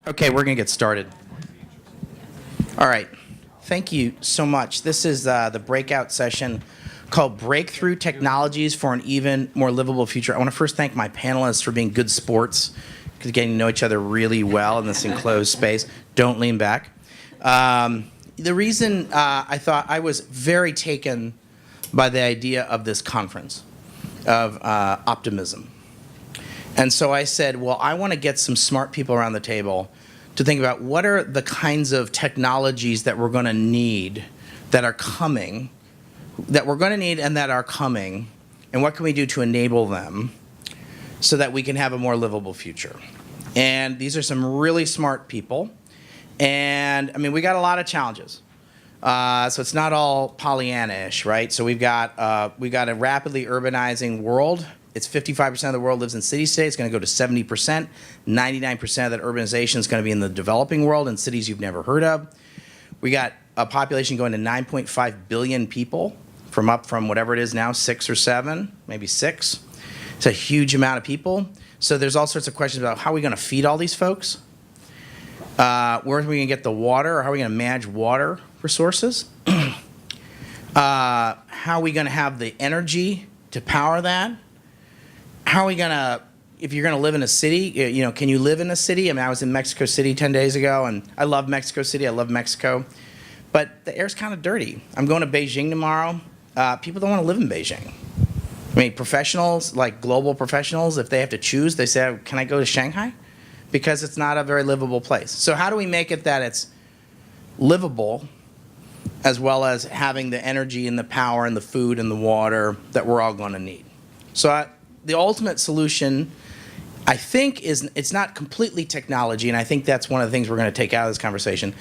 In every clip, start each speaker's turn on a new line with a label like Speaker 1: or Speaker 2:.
Speaker 1: Okay, we're going to get started. All right. Thank you so much. This is the breakout session called Breakthrough Technologies for an Even More Livable Future. I want to first thank my panelists for being good sports, because getting to know each other really well in this enclosed space. Don't lean back. The reason I thought I was very taken by the idea of this conference, of Optimism. And so I said, well, I want to get some smart people around the table to think about what are the kinds of technologies that we're going to need that are coming, that we're going to need and that are coming, and what can we do to enable them so that we can have a more livable future. And these are some really smart people. And I mean, we got a lot of challenges. So it's not all Pollyanna-ish, right? So we've got a rapidly urbanizing world. It's 55% of the world lives in city-states. It's going to go to 70%. 99% of that urbanization is going to be in the developing world in cities you've never heard of. We got a population going to 9.5 billion people from whatever it is now, 6 or 7, maybe 6. It's a huge amount of people. So there's all sorts of questions about how are we going to feed all these folks? Where are we going to get the water? Or how are we going to manage water resources? How are we going to have the energy to power that? How are we going to, if you're going to live in a city, can you live in a city? I mean, I was in Mexico City 10 days ago, and I love Mexico City. I love Mexico. But the air's kind of dirty. I'm going to Beijing tomorrow. People don't want to live in Beijing. I mean, professionals, like global professionals, if they have to choose, they say, can I go to Shanghai? Because it's not a very livable place. So how do we make it that it's livable, as well as having the energy and the power and the food and the water that we're all going to need? So the ultimate solution, I think, is it's not completely technology, and I think that's one of the things we're going to take out of this conversation.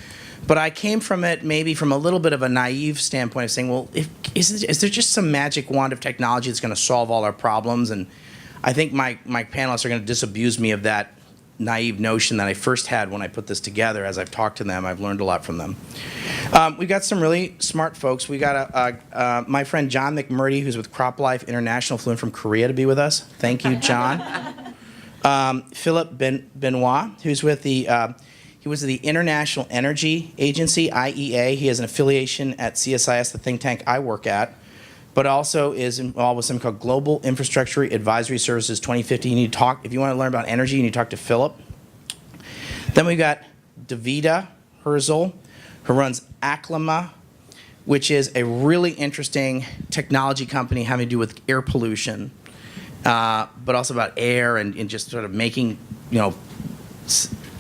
Speaker 1: But I came from it maybe from a little bit of a naive standpoint of saying, well, is there just some magic wand of technology that's going to solve all our problems? And I think my panelists are going to disabuse me of that naive notion that I first had when I put this together. As I've talked to them, I've learned a lot from them. We've got some really smart folks. We got my friend John McMurdy, who's with CropLife International, flew in from Korea to be with us. Thank you, John. Philippe Benoit, who's with he was at the International Energy Agency, IEA. He has an affiliation at CSIS, the think tank I work at, but also is involved with something called Global Infrastructure Advisory Services 2050. You need to talk, if you want to learn about energy, you need to talk to Philippe. Then we've got Davida, Herzl, who runs Aclima, which is a really interesting technology company having to do with air pollution, but also about air and just sort of making,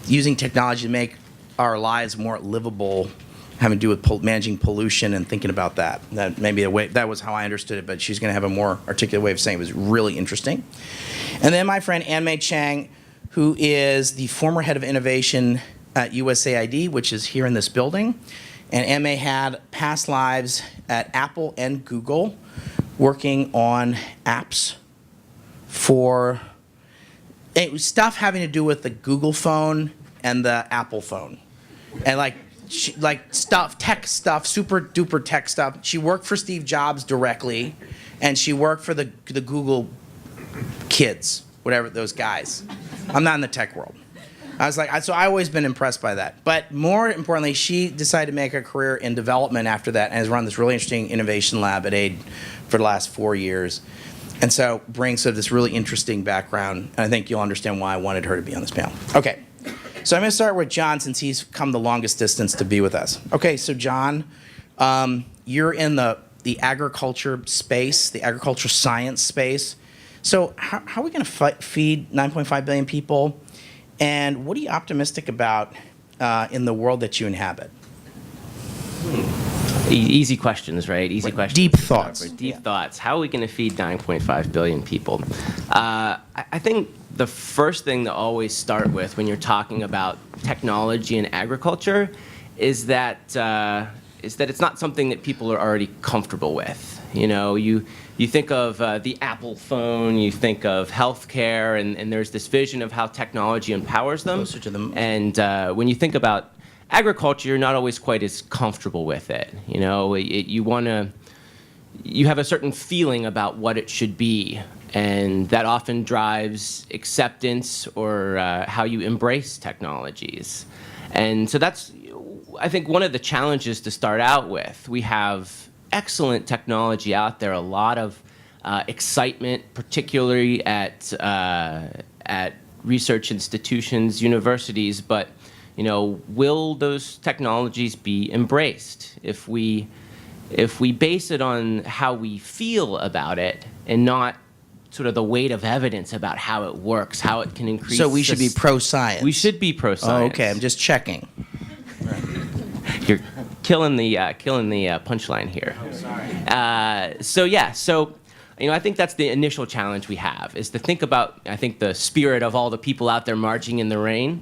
Speaker 1: using technology to make our lives more livable, having to do with managing pollution and thinking about that. That maybe that was how I understood it, but she's going to have a more articulate way of saying it. It was really interesting. And then my friend Mei Chang, who is the former head of innovation at USAID, which is here in this building. And Mei had past lives at Apple and Google, working on apps for stuff having to do with the Google phone and the Apple phone, and tech stuff, super duper tech stuff. She worked for Steve Jobs directly, and she worked for the Google kids, whatever those guys. I'm not in the tech world. So I've always been impressed by that. But more importantly, she decided to make a career in development after that, and has run this really interesting innovation lab at AID for the last 4 years. And so brings sort of this really interesting background, and I think you'll understand why I wanted her to be on this panel. Okay, so I'm going to start with John, since he's come the longest distance to be with us. Okay, so John, you're in the agriculture space, the agriculture science space. So how are we going to feed 9.5 billion people, and what are you optimistic about in the world that you inhabit?
Speaker 2: Easy questions, right? Easy questions.
Speaker 1: Deep thoughts.
Speaker 2: Deep thoughts. How are we going to feed 9.5 billion people? I think the first thing to always start with when you're talking about technology and agriculture is that it's not something that people are already comfortable with. You think of the Apple phone, you think of healthcare, and there's this vision of how technology empowers them.
Speaker 1: Closer to them.
Speaker 2: And when you think about agriculture, you're not always quite as comfortable with it. You have a certain feeling about what it should be. And that often drives acceptance or how you embrace technologies. And so that's, I think, one of the challenges to start out with. We have excellent technology out there, a lot of excitement, particularly at research institutions, universities, but will those technologies be embraced? If we base it on how we feel about it and not sort of the weight of evidence about how it works, how it can increase.
Speaker 1: So we should be pro-science.
Speaker 2: We should be pro-science.
Speaker 1: Oh, okay, I'm just checking.
Speaker 2: You're killing the punchline here.
Speaker 1: Oh, sorry.
Speaker 2: I think that's the initial challenge we have, is to think about, I think, the spirit of all the people out there marching in the rain.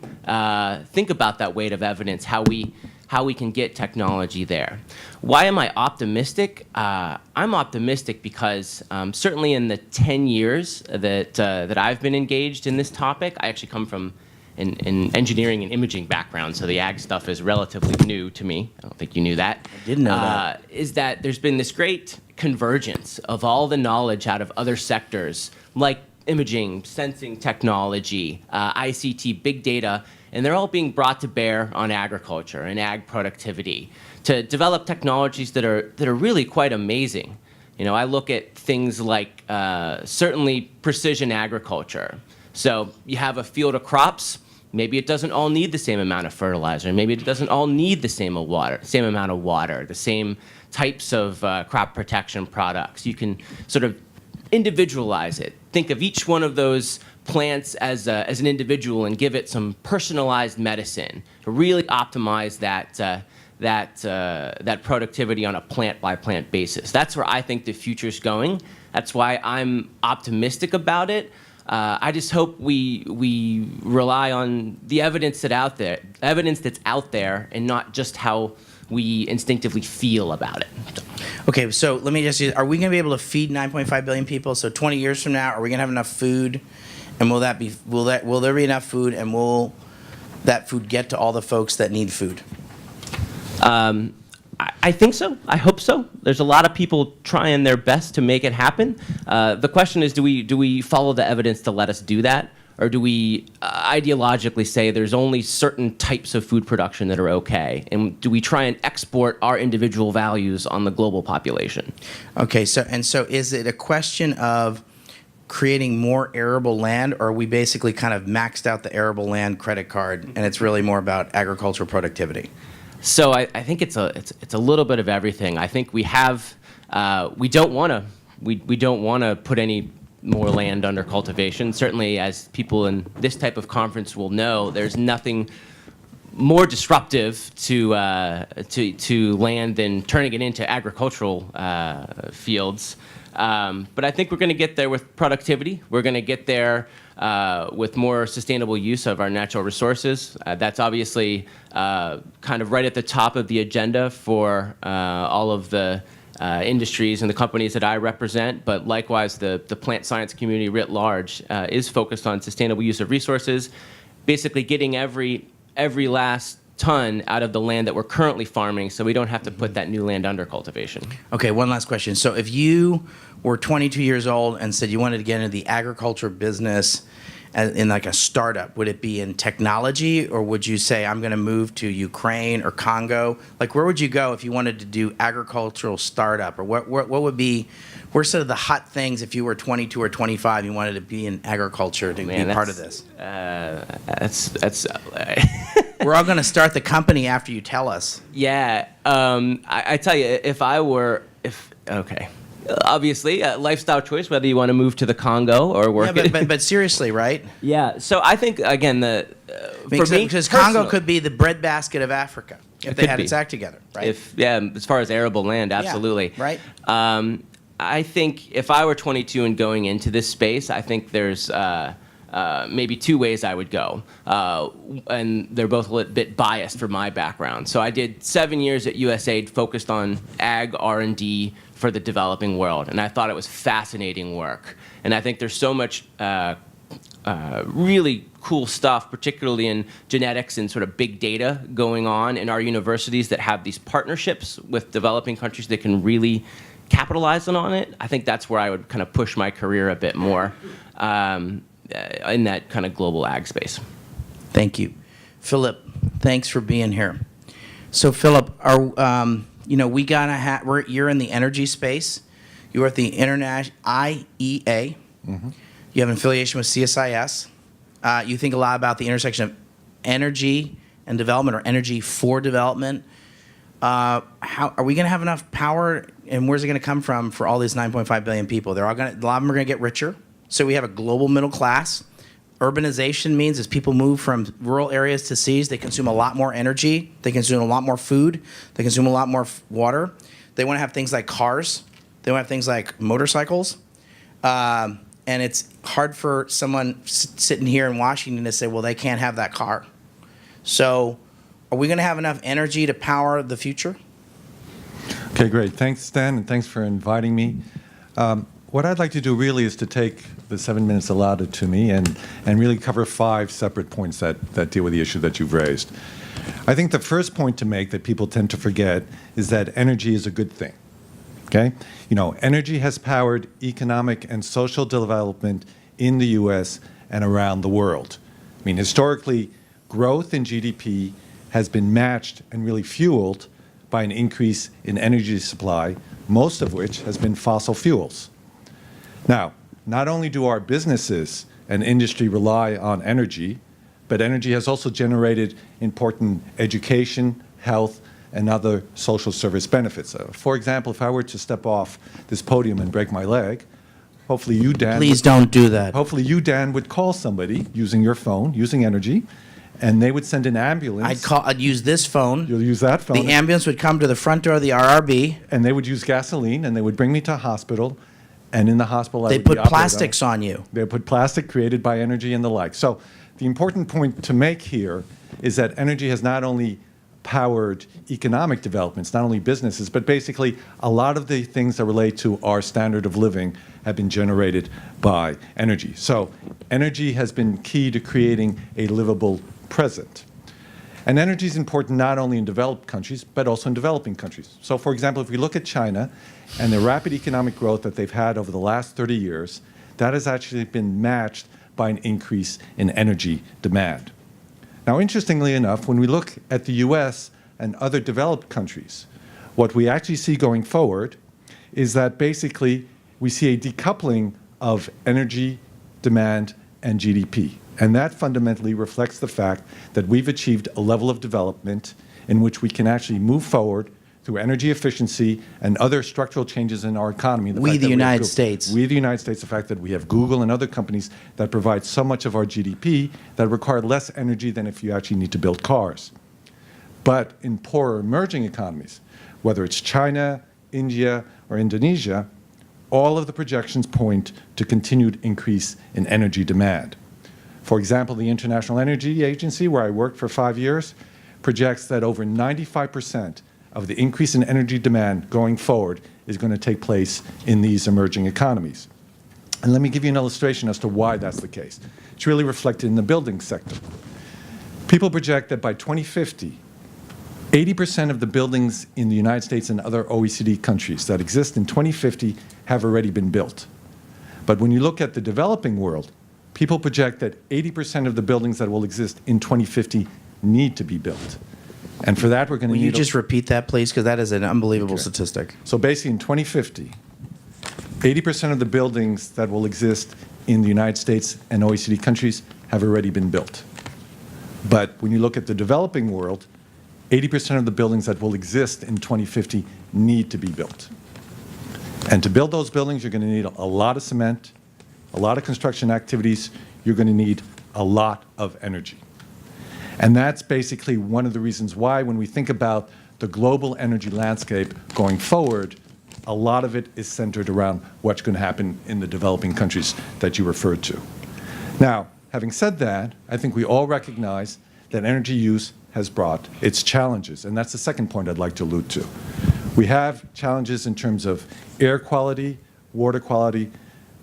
Speaker 2: Think about that weight of evidence, how we can get technology there. Why am I optimistic? I'm optimistic because certainly in the 10 years that I've been engaged in this topic, I actually come from an engineering and imaging background, so the ag stuff is relatively new to me. I don't think you knew that.
Speaker 1: I didn't know that.
Speaker 2: Is that there's been this great convergence of all the knowledge out of other sectors, like imaging, sensing technology, ICT, big data, and they're all being brought to bear on agriculture and ag productivity to develop technologies that are really quite amazing. I look at things like certainly precision agriculture. So you have a field of crops. Maybe it doesn't all need the same amount of fertilizer. Maybe it doesn't all need the same amount of water, the same types of crop protection products. You can sort of individualize it. Think of each one of those plants as an individual and give it some personalized medicine to really optimize that productivity on a plant-by-plant basis. That's where I think the future's going. That's why I'm optimistic about it. I just hope we rely on the evidence that's out there, and not just how we instinctively feel about it.
Speaker 1: Okay, so let me just use, are we going to be able to feed 9.5 billion people? So 20 years from now, are we going to have enough food? And will there be enough food, and will that food get to all the folks that need food?
Speaker 2: I think so. I hope so. There's a lot of people trying their best to make it happen. The question is, do we follow the evidence to let us do that? Or do we ideologically say there's only certain types of food production that are okay? And do we try and export our individual values on the global population?
Speaker 1: Okay, so is it a question of creating more arable land, or are we basically kind of maxed out the arable land credit card, and it's really more about agricultural productivity?
Speaker 2: So I think it's a little bit of everything. I think we don't want to put any more land under cultivation. Certainly, as people in this type of conference will know, there's nothing more disruptive to land than turning it into agricultural fields. But I think we're going to get there with productivity. We're going to get there with more sustainable use of our natural resources. That's obviously kind of right at the top of the agenda for all of the industries and the companies that I represent, but likewise the plant science community writ large is focused on sustainable use of resources, basically getting every last ton out of the land that we're currently farming, so we don't have to put that new land under cultivation.
Speaker 1: Okay, one last question. So if you were 22 years old and said you wanted to get into the agriculture business in like a startup, would it be in technology, or would you say I'm going to move to Ukraine or Congo? Like, where would you go if you wanted to do agricultural startup, or what would be, where's sort of the hot things if you were 22 or 25 and you wanted to be in agriculture to be part of this? We're all going to start the company after you tell us.
Speaker 2: Yeah, I tell you, okay. Obviously, a lifestyle choice, whether you want to move to the Congo or work.
Speaker 1: Yeah, but seriously, right?
Speaker 2: Yeah. So I think, again,
Speaker 1: because Congo could be the breadbasket of Africa if they had its act together, right?
Speaker 2: As far as arable land, absolutely.
Speaker 1: Yeah, right.
Speaker 2: I think if I were 22 and going into this space, I think there's maybe two ways I would go, and they're both a little bit biased for my background. So I did 7 years at USAID, focused on ag R&D for the developing world, and I thought it was fascinating work. And I think there's so much really cool stuff, particularly in genetics and sort of big data going on in our universities that have these partnerships with developing countries that can really capitalizing on it, I think that's where I would kind of push my career a bit more in that kind of global ag space.
Speaker 1: Thank you. Philippe, thanks for being here. So Philippe, you're in the energy space. You're at the International IEA. Mm-hmm. You have an affiliation with CSIS. You think a lot about the intersection of energy and development, or energy for development. How are we going to have enough power, and where's it going to come from for all these 9.5 billion people? A lot of them are going to get richer. So we have a global middle class. Urbanization means as people move from rural areas to cities, they consume a lot more energy, they consume a lot more food, they consume a lot more water. They want to have things like cars, they want to have things like motorcycles. And it's hard for someone sitting here in Washington to say, well, they can't have that car. So are we going to have enough energy to power the future?
Speaker 3: Okay, great. Thanks, Stan, and thanks for inviting me. What I'd like to do really is to take the 7 minutes allotted to me and really cover 5 separate points that deal with the issue that you've raised. I think the first point to make that people tend to forget is that energy is a good thing. Okay? Energy has powered economic and social development in the U.S. and around the world. I mean, historically, growth in GDP has been matched and really fueled by an increase in energy supply, most of which has been fossil fuels. Now, not only do our businesses and industry rely on energy, but energy has also generated important education, health, and other social service benefits. For example, if I were to step off this podium and break my leg, hopefully you, Dan...
Speaker 1: Please don't do that.
Speaker 3: Hopefully you, Dan, would call somebody using your phone, using energy, and they would send an ambulance.
Speaker 1: I'd use this phone.
Speaker 3: You'll use that phone.
Speaker 1: The ambulance would come to the front door of the RRB.
Speaker 3: And they would use gasoline, and they would bring me to a hospital, and in the hospital
Speaker 1: They put plastics on you.
Speaker 3: They put plastic created by energy and the like. So the important point to make here is that energy has not only powered economic developments, not only businesses, but basically a lot of the things that relate to our standard of living have been generated by energy. So energy has been key to creating a livable present. And energy is important not only in developed countries, but also in developing countries. So for example, if we look at China and the rapid economic growth that they've had over the last 30 years, that has actually been matched by an increase in energy demand. Now, interestingly enough, when we look at the US and other developed countries, what we actually see going forward is that basically we see a decoupling of energy demand and GDP. And that fundamentally reflects the fact that we've achieved a level of development in which we can actually move forward through energy efficiency and other structural changes in our economy.
Speaker 1: We, the United States.
Speaker 3: We, the United States, the fact that we have Google and other companies that provide so much of our GDP that require less energy than if you actually need to build cars. But in poorer emerging economies, whether it's China, India, or Indonesia, all of the projections point to continued increase in energy demand. For example, the International Energy Agency, where I worked for 5 years, projects that over 95% of the increase in energy demand going forward is going to take place in these emerging economies. And let me give you an illustration as to why that's the case. It's really reflected in the building sector. People project that by 2050, 80% of the buildings in the United States and other OECD countries that exist in 2050 have already been built. But when you look at the developing world, people project that 80% of the buildings that will exist in 2050 need to be built. And for that, we're going to need...
Speaker 1: Will you just repeat that, please? Because that is an unbelievable statistic.
Speaker 3: So basically, in 2050, 80% of the buildings that will exist in the United States and OECD countries have already been built. But when you look at the developing world, 80% of the buildings that will exist in 2050 need to be built. And to build those buildings, you're going to need a lot of cement, a lot of construction activities. You're going to need a lot of energy. And that's basically one of the reasons why, when we think about the global energy landscape going forward, a lot of it is centered around what's going to happen in the developing countries that you referred to. Now, having said that, I think we all recognize that energy use has brought its challenges, and that's the second point I'd like to allude to. We have challenges in terms of air quality, water quality,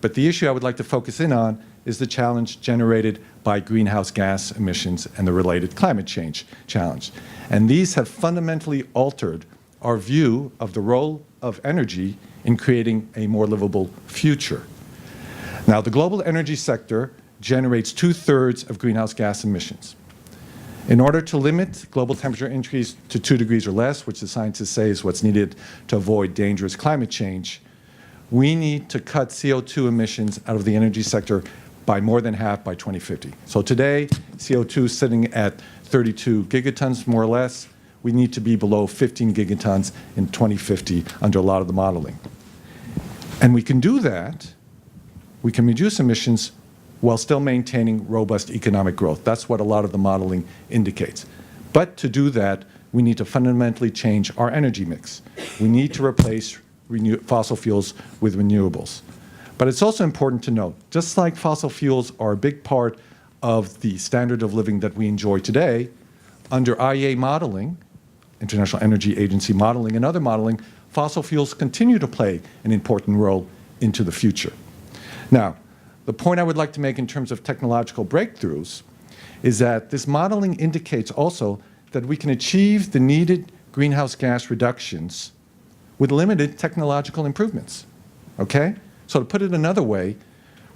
Speaker 3: but the issue I would like to focus in on is the challenge generated by greenhouse gas emissions and the related climate change challenge. And these have fundamentally altered our view of the role of energy in creating a more livable future. Now, the global energy sector generates 2/3 of greenhouse gas emissions. In order to limit global temperature increase to 2 degrees or less, which the scientists say is what's needed to avoid dangerous climate change, we need to cut CO2 emissions out of the energy sector by more than half by 2050. So today, CO2 is sitting at 32 gigatons, more or less. We need to be below 15 gigatons in 2050 under a lot of the modeling. And we can do that, we can reduce emissions while still maintaining robust economic growth. That's what a lot of the modeling indicates. But to do that, we need to fundamentally change our energy mix. We need to replace fossil fuels with renewables. But it's also important to note, just like fossil fuels are a big part of the standard of living that we enjoy today, under IEA modeling, International Energy Agency modeling and other modeling, fossil fuels continue to play an important role into the future. Now, the point I would like to make in terms of technological breakthroughs is that this modeling indicates also that we can achieve the needed greenhouse gas reductions with limited technological improvements, okay? So to put it another way,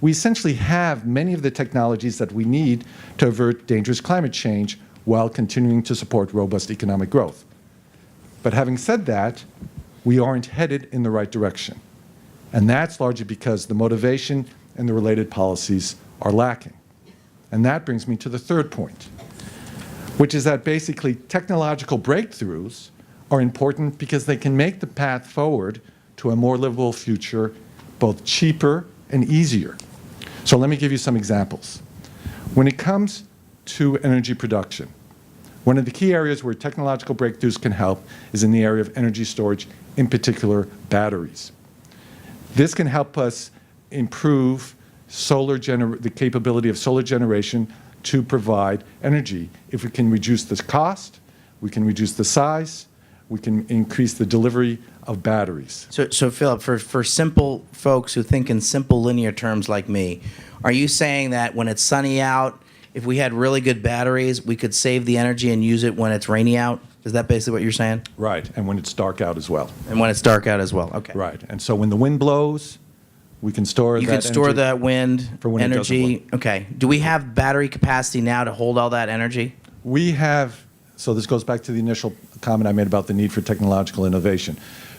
Speaker 3: we essentially have many of the technologies that we need to avert dangerous climate change while continuing to support robust economic growth. But having said that, we aren't headed in the right direction. And that's largely because the motivation and the related policies are lacking. And that brings me to the third point, which is that basically technological breakthroughs are important because they can make the path forward to a more livable future both cheaper and easier. So let me give you some examples. When it comes to energy production, one of the key areas where technological breakthroughs can help is in the area of energy storage, in particular batteries. This can help us improve the capability of solar generation to provide energy. If we can reduce the cost, we can reduce the size, we can increase the delivery of batteries.
Speaker 1: So Philip, for simple folks who think in simple linear terms like me, are you saying that when it's sunny out, if we had really good batteries, we could save the energy and use it when it's rainy out? Is that basically what you're saying?
Speaker 3: Right, and when it's dark out as well.
Speaker 1: And when it's dark out as well, okay.
Speaker 3: Right, and so when the wind blows, we can store
Speaker 1: You
Speaker 3: that
Speaker 1: can store
Speaker 3: energy
Speaker 1: that wind
Speaker 3: for when it doesn't
Speaker 1: energy.
Speaker 3: blow.
Speaker 1: Okay. Do we have battery capacity now to hold all that energy?
Speaker 3: We have, so this goes back to the initial comment I made about the need for technological innovation.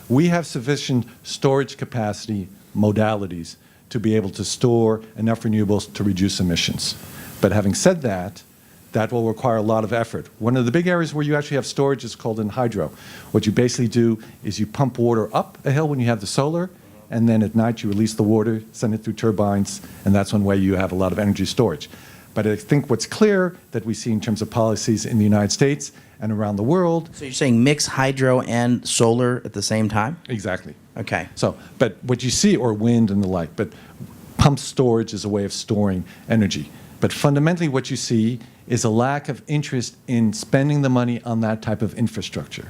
Speaker 3: We have sufficient storage capacity modalities to be able to store enough renewables to reduce emissions. But having said that, that will require a lot of effort. One of the big areas where you actually have storage is called in hydro. What you basically do is you pump water up a hill when you have the solar, and then at night you release the water, send it through turbines, and that's one way you have a lot of energy storage. But I think what's clear that we see in terms of policies in the United States and around the world.
Speaker 1: So you're saying mix hydro and solar at the same time?
Speaker 3: Exactly.
Speaker 1: Okay.
Speaker 3: So, but what you see, or wind and the like, but pump storage is a way of storing energy. But fundamentally what you see is a lack of interest in spending the money on that type of infrastructure.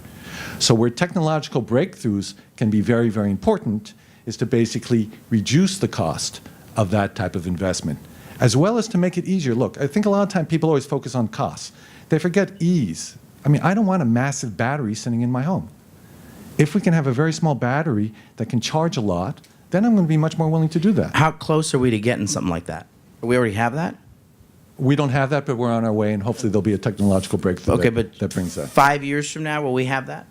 Speaker 3: So where technological breakthroughs can be very, very important is to basically reduce the cost of that type of investment, as well as to make it easier. Look, I think a lot of time people always focus on costs. They forget ease. I mean, I don't want a massive battery sitting in my home. If we can have a very small battery that can charge a lot, then I'm going to be much more willing to do that.
Speaker 1: How close are we to getting something like that? We already have that?
Speaker 3: We don't have that, but we're on our way, and hopefully there'll be a technological breakthrough
Speaker 1: Okay, but
Speaker 3: that brings that.
Speaker 1: 5 years from now, will we have that?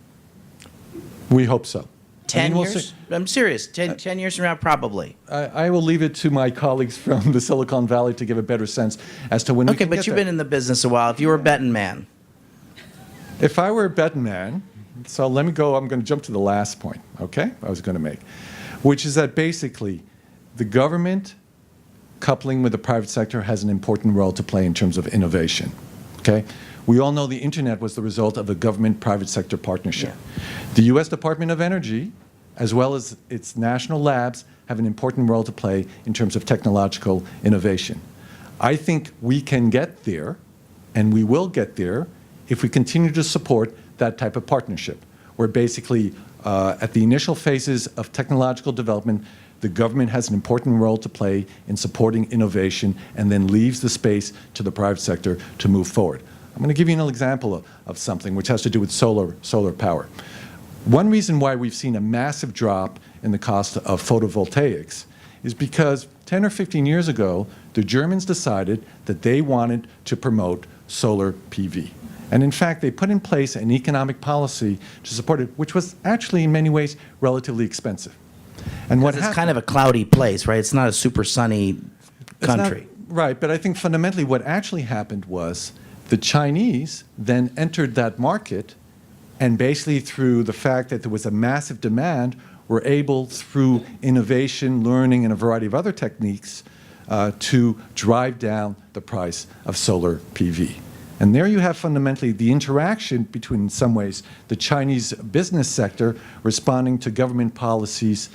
Speaker 3: We hope so.
Speaker 1: 10
Speaker 3: we'll
Speaker 1: years?
Speaker 3: see.
Speaker 1: I'm serious. 10 years from now, probably.
Speaker 3: I will leave it to my colleagues from the Silicon Valley to give a better sense as to when we
Speaker 1: Okay,
Speaker 3: can
Speaker 1: but
Speaker 3: get
Speaker 1: you've
Speaker 3: there.
Speaker 1: been in the business a while. If you were a betting man,
Speaker 3: If I were a betting man, so let me go, I'm going to jump to the last point, okay, I was going to make, which is that basically the government coupling with the private sector has an important role to play in terms of innovation, okay? We all know the internet was the result of a government-private sector partnership.
Speaker 1: Yeah.
Speaker 3: The U.S. Department of Energy, as well as its national labs, have an important role to play in terms of technological innovation. I think we can get there, and we will get there, if we continue to support that type of partnership, where basically at the initial phases of technological development, the government has an important role to play in supporting innovation and then leaves the space to the private sector to move forward. I'm going to give you an example of something which has to do with solar power. One reason why we've seen a massive drop in the cost of photovoltaics is because 10 or 15 years ago, the Germans decided that they wanted to promote solar PV. And in fact, they put in place an economic policy to support it, which was actually in many ways relatively expensive. And what
Speaker 1: It's
Speaker 3: happened,
Speaker 1: kind of a cloudy place, right? It's not a super sunny
Speaker 3: it's not-
Speaker 1: country.
Speaker 3: right, but I think fundamentally what actually happened was the Chinese then entered that market, and basically through the fact that there was a massive demand, were able, through innovation, learning, and a variety of other techniques, to drive down the price of solar PV. And there you have fundamentally the interaction between, in some ways, the Chinese business sector responding to government policies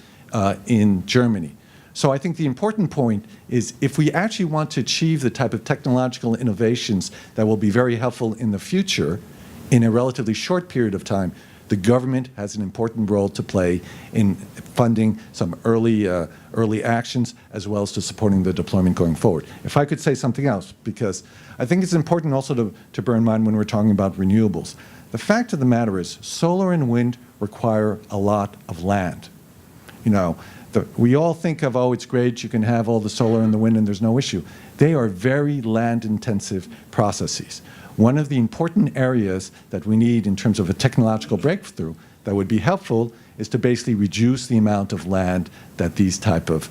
Speaker 3: in Germany. So I think the important point is if we actually want to achieve the type of technological innovations that will be very helpful in the future, in a relatively short period of time, the government has an important role to play in funding some early actions as well as to supporting the deployment going forward. If I could say something else, because I think it's important also to bear in mind when we're talking about renewables. The fact of the matter is solar and wind require a lot of land. You know, we all think of, oh, it's great, you can have all the solar and the wind and there's no issue. They are very land-intensive processes. One of the important areas that we need in terms of a technological breakthrough that would be helpful is to basically reduce the amount of land that these type of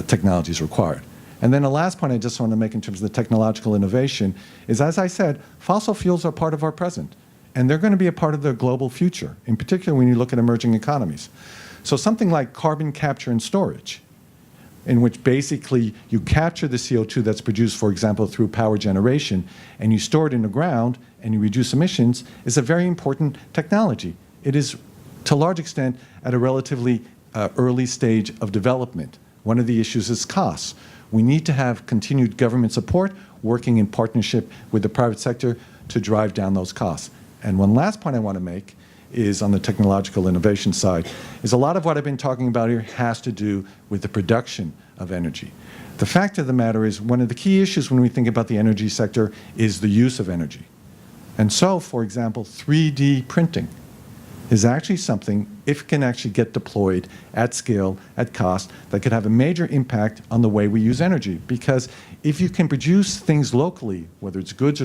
Speaker 3: technologies require. And then the last point I just want to make in terms of the technological innovation is, as I said, fossil fuels are part of our present, and they're going to be a part of the global future, in particular when you look at emerging economies. So something like carbon capture and storage, in which basically you capture the CO2 that's produced, for example, through power generation, and you store it in the ground and you reduce emissions, is a very important technology. It is, to a large extent, at a relatively early stage of development. One of the issues is costs. We need to have continued government support, working in partnership with the private sector to drive down those costs. And one last point I want to make is on the technological innovation side, is a lot of what I've been talking about here has to do with the production of energy. The fact of the matter is one of the key issues when we think about the energy sector is the use of energy. And so, for example, 3D printing is actually something, if it can actually get deployed at scale, at cost, that could have a major impact on the way we use energy. Because if you can produce things locally, whether it's goods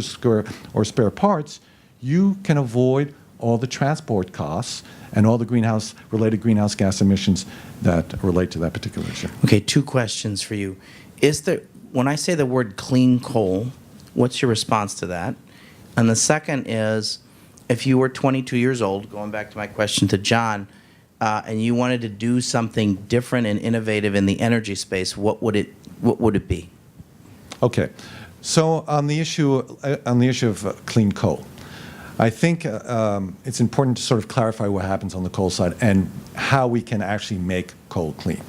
Speaker 3: or spare parts, you can avoid all the transport costs and all the related greenhouse gas emissions that relate to that particular issue.
Speaker 1: Okay, two questions for you. When I say the word clean coal, what's your response to that? And the second is, if you were 22 years old, going back to my question to John, and you wanted to do something different and innovative in the energy space, what would it be?
Speaker 3: Okay, so on the issue of clean coal, I think it's important to sort of clarify what happens on the coal side and how we can actually make coal clean.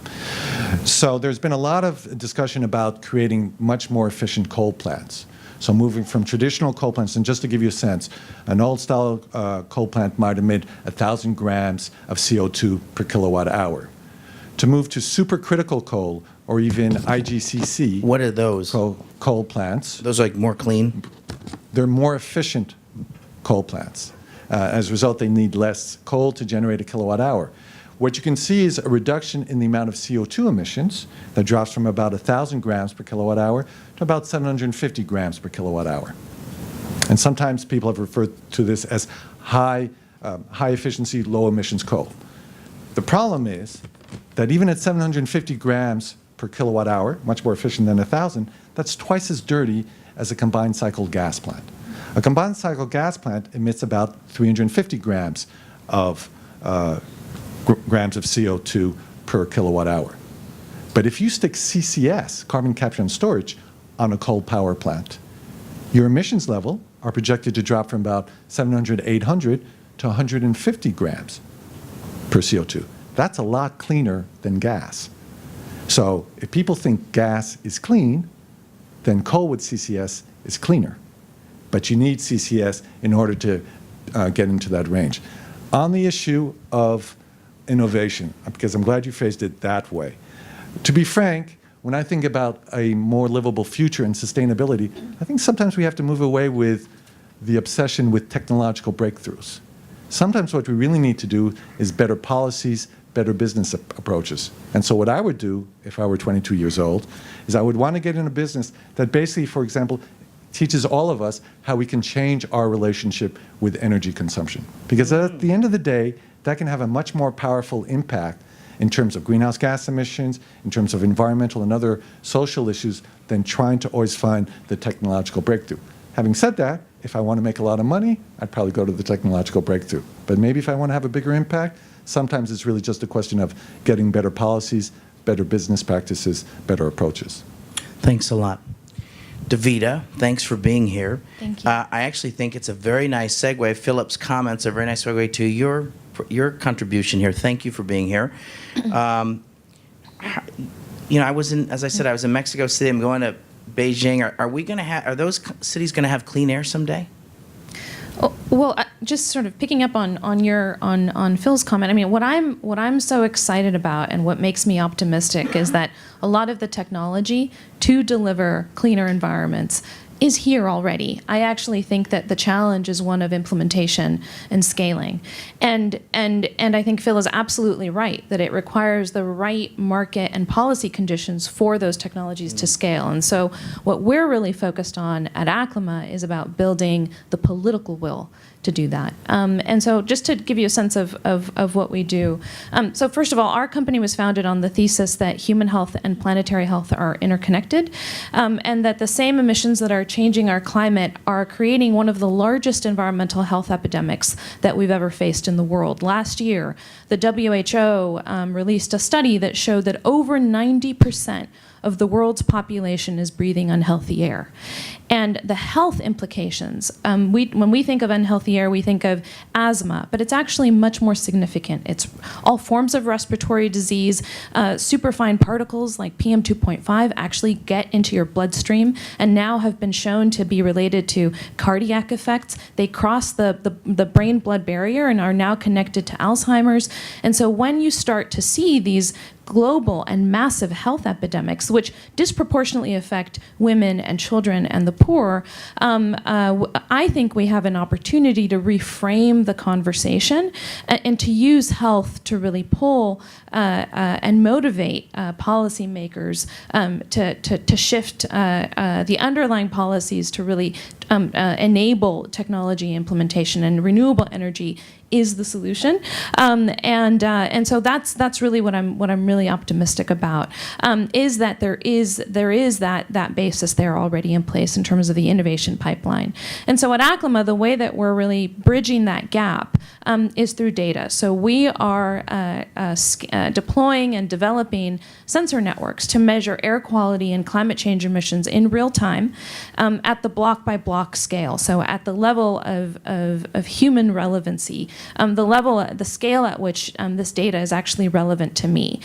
Speaker 3: So there's been a lot of discussion about creating much more efficient coal plants. So moving from traditional coal plants, and just to give you a sense, an old-style coal plant might emit 1,000 grams of CO2 per kilowatt hour. To move to supercritical coal, or even IGCC,
Speaker 1: What are those?
Speaker 3: coal plants,
Speaker 1: Those are like more clean?
Speaker 3: they're more efficient coal plants. As a result, they need less coal to generate a kilowatt hour. What you can see is a reduction in the amount of CO2 emissions that drops from about 1,000 grams per kilowatt hour to about 750 grams per kilowatt hour. And sometimes people have referred to this as high efficiency, low emissions coal. The problem is that even at 750 grams per kilowatt hour, much more efficient than 1,000, that's twice as dirty as a combined cycle gas plant. A combined cycle gas plant emits about 350 grams of CO2 per kilowatt hour. But if you stick CCS, carbon capture and storage, on a coal power plant, your emissions level are projected to drop from about 700, 800 to 150 grams per CO2. That's a lot cleaner than gas. So if people think gas is clean, then coal with CCS is cleaner. But you need CCS in order to get into that range. On the issue of innovation, because I'm glad you phrased it that way. To be frank, when I think about a more livable future and sustainability, I think sometimes we have to move away with the obsession with technological breakthroughs. Sometimes what we really need to do is better policies, better business approaches. And so what I would do, if I were 22 years old, is I would want to get in a business that basically, for example, teaches all of us how we can change our relationship with energy consumption. Because at the end of the day, that can have a much more powerful impact in terms of greenhouse gas emissions, in terms of environmental and other social issues, than trying to always find the technological breakthrough. Having said that, if I want to make a lot of money, I'd probably go to the technological breakthrough. But maybe if I want to have a bigger impact, sometimes it's really just a question of getting better policies, better business practices, better approaches.
Speaker 1: Thanks a lot. Davida, thanks for being here.
Speaker 4: Thank you.
Speaker 1: I actually think it's a very nice segue. Philip's comments are a very nice segue to your contribution here. Thank you for being here. I was in, as I said, I was in Mexico City. I'm going to Beijing. Are we going to have? Are those cities going to have clean air someday?
Speaker 4: Oh, well, just sort of picking up on Phil's comment. I mean, what I'm so excited about and what makes me optimistic is that a lot of the technology to deliver cleaner environments is here already. I actually think that the challenge is one of implementation and scaling. And I think Phil is absolutely right that it requires the right market and policy conditions for those technologies to scale. And so what we're really focused on at Aclima is about building the political will to do that. And so just to give you a sense of what we do. So first of all, our company was founded on the thesis that human health and planetary health are interconnected, and that the same emissions that are changing our climate are creating one of the largest environmental health epidemics that we've ever faced in the world. Last year, the WHO released a study that showed that over 90% of the world's population is breathing unhealthy air. And the health implications, when we think of unhealthy air, we think of asthma, but it's actually much more significant. It's all forms of respiratory disease. Superfine particles like PM2.5 actually get into your bloodstream and now have been shown to be related to cardiac effects. They cross the brain-blood barrier and are now connected to Alzheimer's. And so when you start to see these global and massive health epidemics, which disproportionately affect women and children and the poor, I think we have an opportunity to reframe the conversation and to use health to really pull and motivate policymakers to shift the underlying policies to really enable technology implementation, and renewable energy is the solution, and so that's really what I'm really optimistic about, is that there is that basis there already in place in terms of the innovation pipeline. And so at Aclima, the way that we're really bridging that gap is through data. So we are deploying and developing sensor networks to measure air quality and climate change emissions in real time at the block by block scale. So at the level of human relevancy. The scale at which this data is actually relevant to me.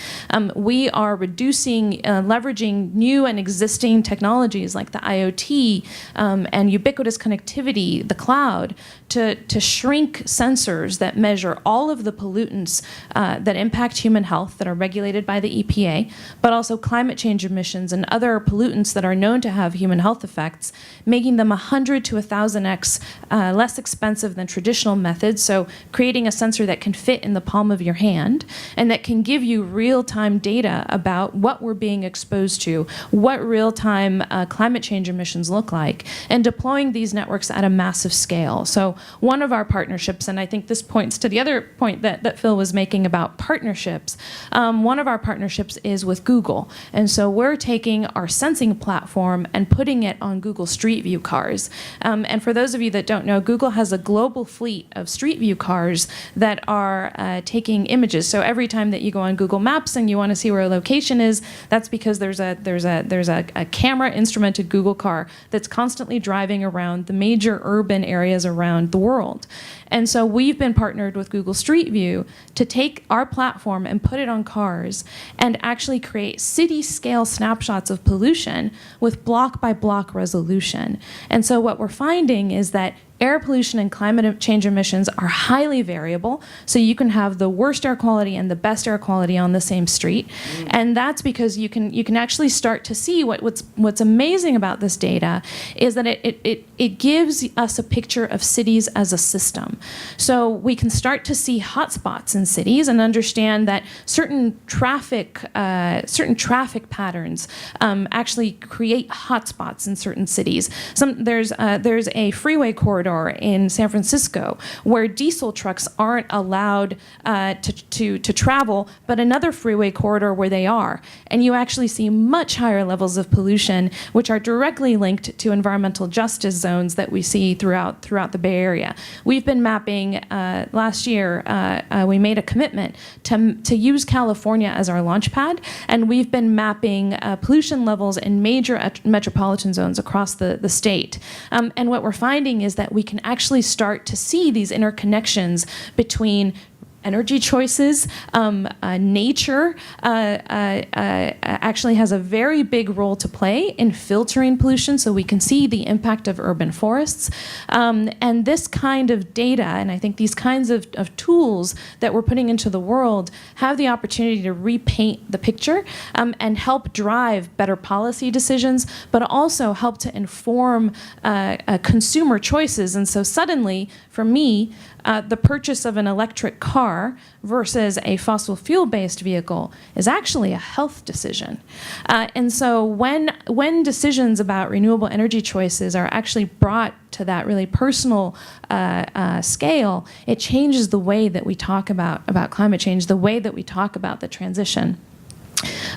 Speaker 4: We are leveraging new and existing technologies like the IoT and ubiquitous connectivity, the cloud, to shrink sensors that measure all of the pollutants that impact human health that are regulated by the EPA, but also climate change emissions and other pollutants that are known to have human health effects, making them 100 to 1,000x less expensive than traditional methods. So creating a sensor that can fit in the palm of your hand and that can give you real-time data about what we're being exposed to, what real-time climate change emissions look like, and deploying these networks at a massive scale. So one of our partnerships, and I think this points to the other point that Phil was making about partnerships, one of our partnerships is with Google. And so we're taking our sensing platform and putting it on Google Street View cars. And for those of you that don't know, Google has a global fleet of Street View cars that are taking images. So every time that you go on Google Maps and you want to see where a location is, that's because there's a camera instrumented Google car that's constantly driving around the major urban areas around the world. And so we've been partnered with Google Street View to take our platform and put it on cars and actually create city-scale snapshots of pollution with block-by-block resolution. And so what we're finding is that air pollution and climate change emissions are highly variable, so you can have the worst air quality and the best air quality on the same street. And that's because you can actually start to see what's amazing about this data is that it gives us a picture of cities as a system. So we can start to see hotspots in cities and understand that certain traffic patterns actually create hotspots in certain cities. There's a freeway corridor in San Francisco where diesel trucks aren't allowed to travel, but another freeway corridor where they are. And you actually see much higher levels of pollution, which are directly linked to environmental justice zones that we see throughout the Bay Area. We've been mapping, last year, we made a commitment to use California as our launch pad, and we've been mapping pollution levels in major metropolitan zones across the state. And what we're finding is that we can actually start to see these interconnections between energy choices. Nature actually has a very big role to play in filtering pollution, so we can see the impact of urban forests. And this kind of data, and I think these kinds of tools that we're putting into the world have the opportunity to repaint the picture and help drive better policy decisions, but also help to inform consumer choices. And so suddenly, for me, the purchase of an electric car versus a fossil fuel-based vehicle is actually a health decision. And so when decisions about renewable energy choices are actually brought to that really personal scale, it changes the way that we talk about climate change, the way that we talk about the transition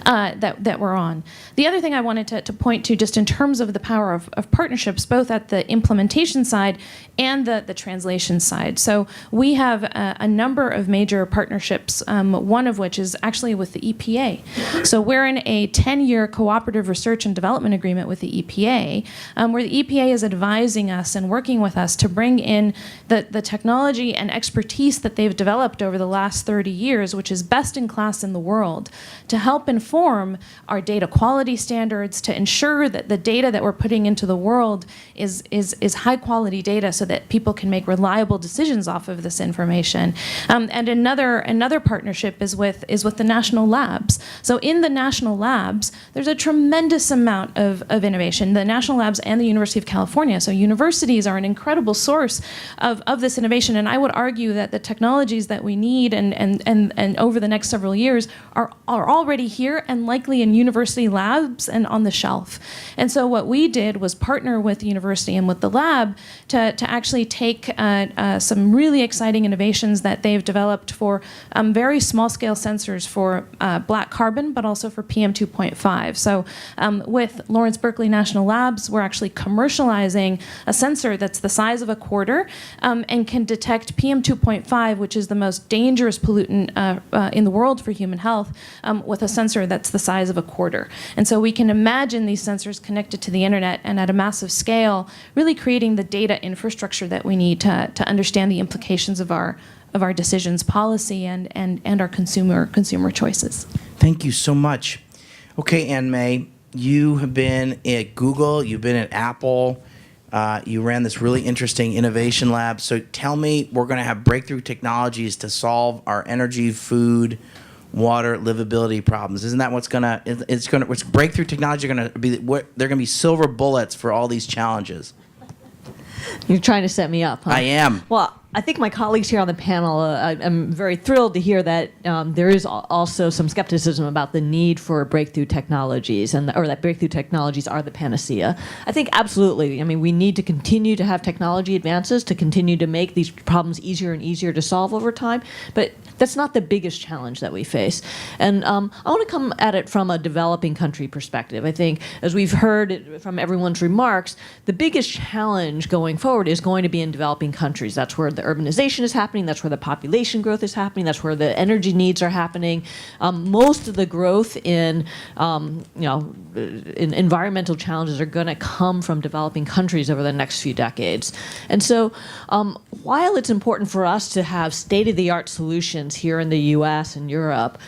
Speaker 4: that we're on. The other thing I wanted to point to, just in terms of the power of partnerships, both at the implementation side and the translation side. So we have a number of major partnerships, one of which is actually with the EPA. So we're in a 10-year cooperative research and development agreement with the EPA, where the EPA is advising us and working with us to bring in the technology and expertise that they've developed over the last 30 years, which is best in class in the world, to help inform our data quality standards, to ensure that the data that we're putting into the world is high quality data so that people can make reliable decisions off of this information. And another partnership is with the national labs. So in the national labs, there's a tremendous amount of innovation. The national labs and the University of California. So universities are an incredible source of this innovation, and I would argue that the technologies that we need and over the next several years are already here and likely in university labs and on the shelf. And so what we did was partner with the university and with the lab to actually take some really exciting innovations that they've developed for very small scale sensors for black carbon, but also for PM2.5. So with Lawrence Berkeley National Labs, we're actually commercializing a sensor that's the size of a quarter and can detect PM2.5, which is the most dangerous pollutant in the world for human health, with a sensor that's the size of a quarter. And so we can imagine these sensors connected to the internet and at a massive scale, really creating the data infrastructure that we need to understand the implications of our decisions, policy, and our consumer choices.
Speaker 1: Thank you so much. Okay, Anne May, you have been at Google, you've been at Apple, you ran this really interesting innovation lab. So tell me, we're going to have breakthrough technologies to solve our energy, food, water, livability problems. Isn't that what's breakthrough technology are going to be? They're going to be silver bullets for all these challenges.
Speaker 5: You're trying to set me up, huh?
Speaker 1: I am.
Speaker 5: Well, I think my colleagues here on the panel, I'm very thrilled to hear that there is also some skepticism about the need for breakthrough technologies, or that breakthrough technologies are the panacea. I think absolutely. I mean, we need to continue to have technology advances to continue to make these problems easier and easier to solve over time, but that's not the biggest challenge that we face. And I want to come at it from a developing country perspective. I think, as we've heard from everyone's remarks, the biggest challenge going forward is going to be in developing countries. That's where the urbanization is happening. That's where the population growth is happening. That's where the energy needs are happening. Most of the growth in environmental challenges are going to come from developing countries over the next few decades. And so, while it's important for us to have state-of-the-art solutions here in the U.S. and Europe,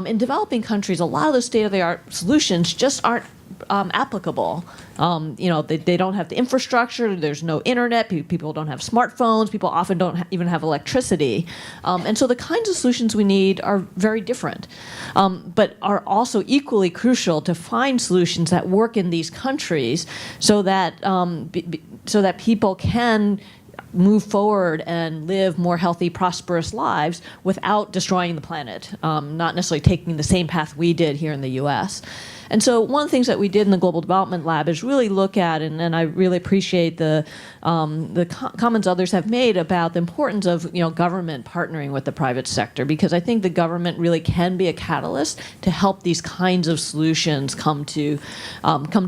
Speaker 5: in developing countries, a lot of those state-of-the-art solutions just aren't applicable. They don't have the infrastructure. There's no internet. People don't have smartphones. People often don't even have electricity. And so the kinds of solutions we need are very different, but are also equally crucial to find solutions that work in these countries so that people can move forward and live more healthy, prosperous lives without destroying the planet, not necessarily taking the same path we did here in the U.S. And so one of the things that we did in the Global Development Lab is really look at, and I really appreciate the comments others have made about the importance of government partnering with the private sector, because I think the government really can be a catalyst to help these kinds of solutions come to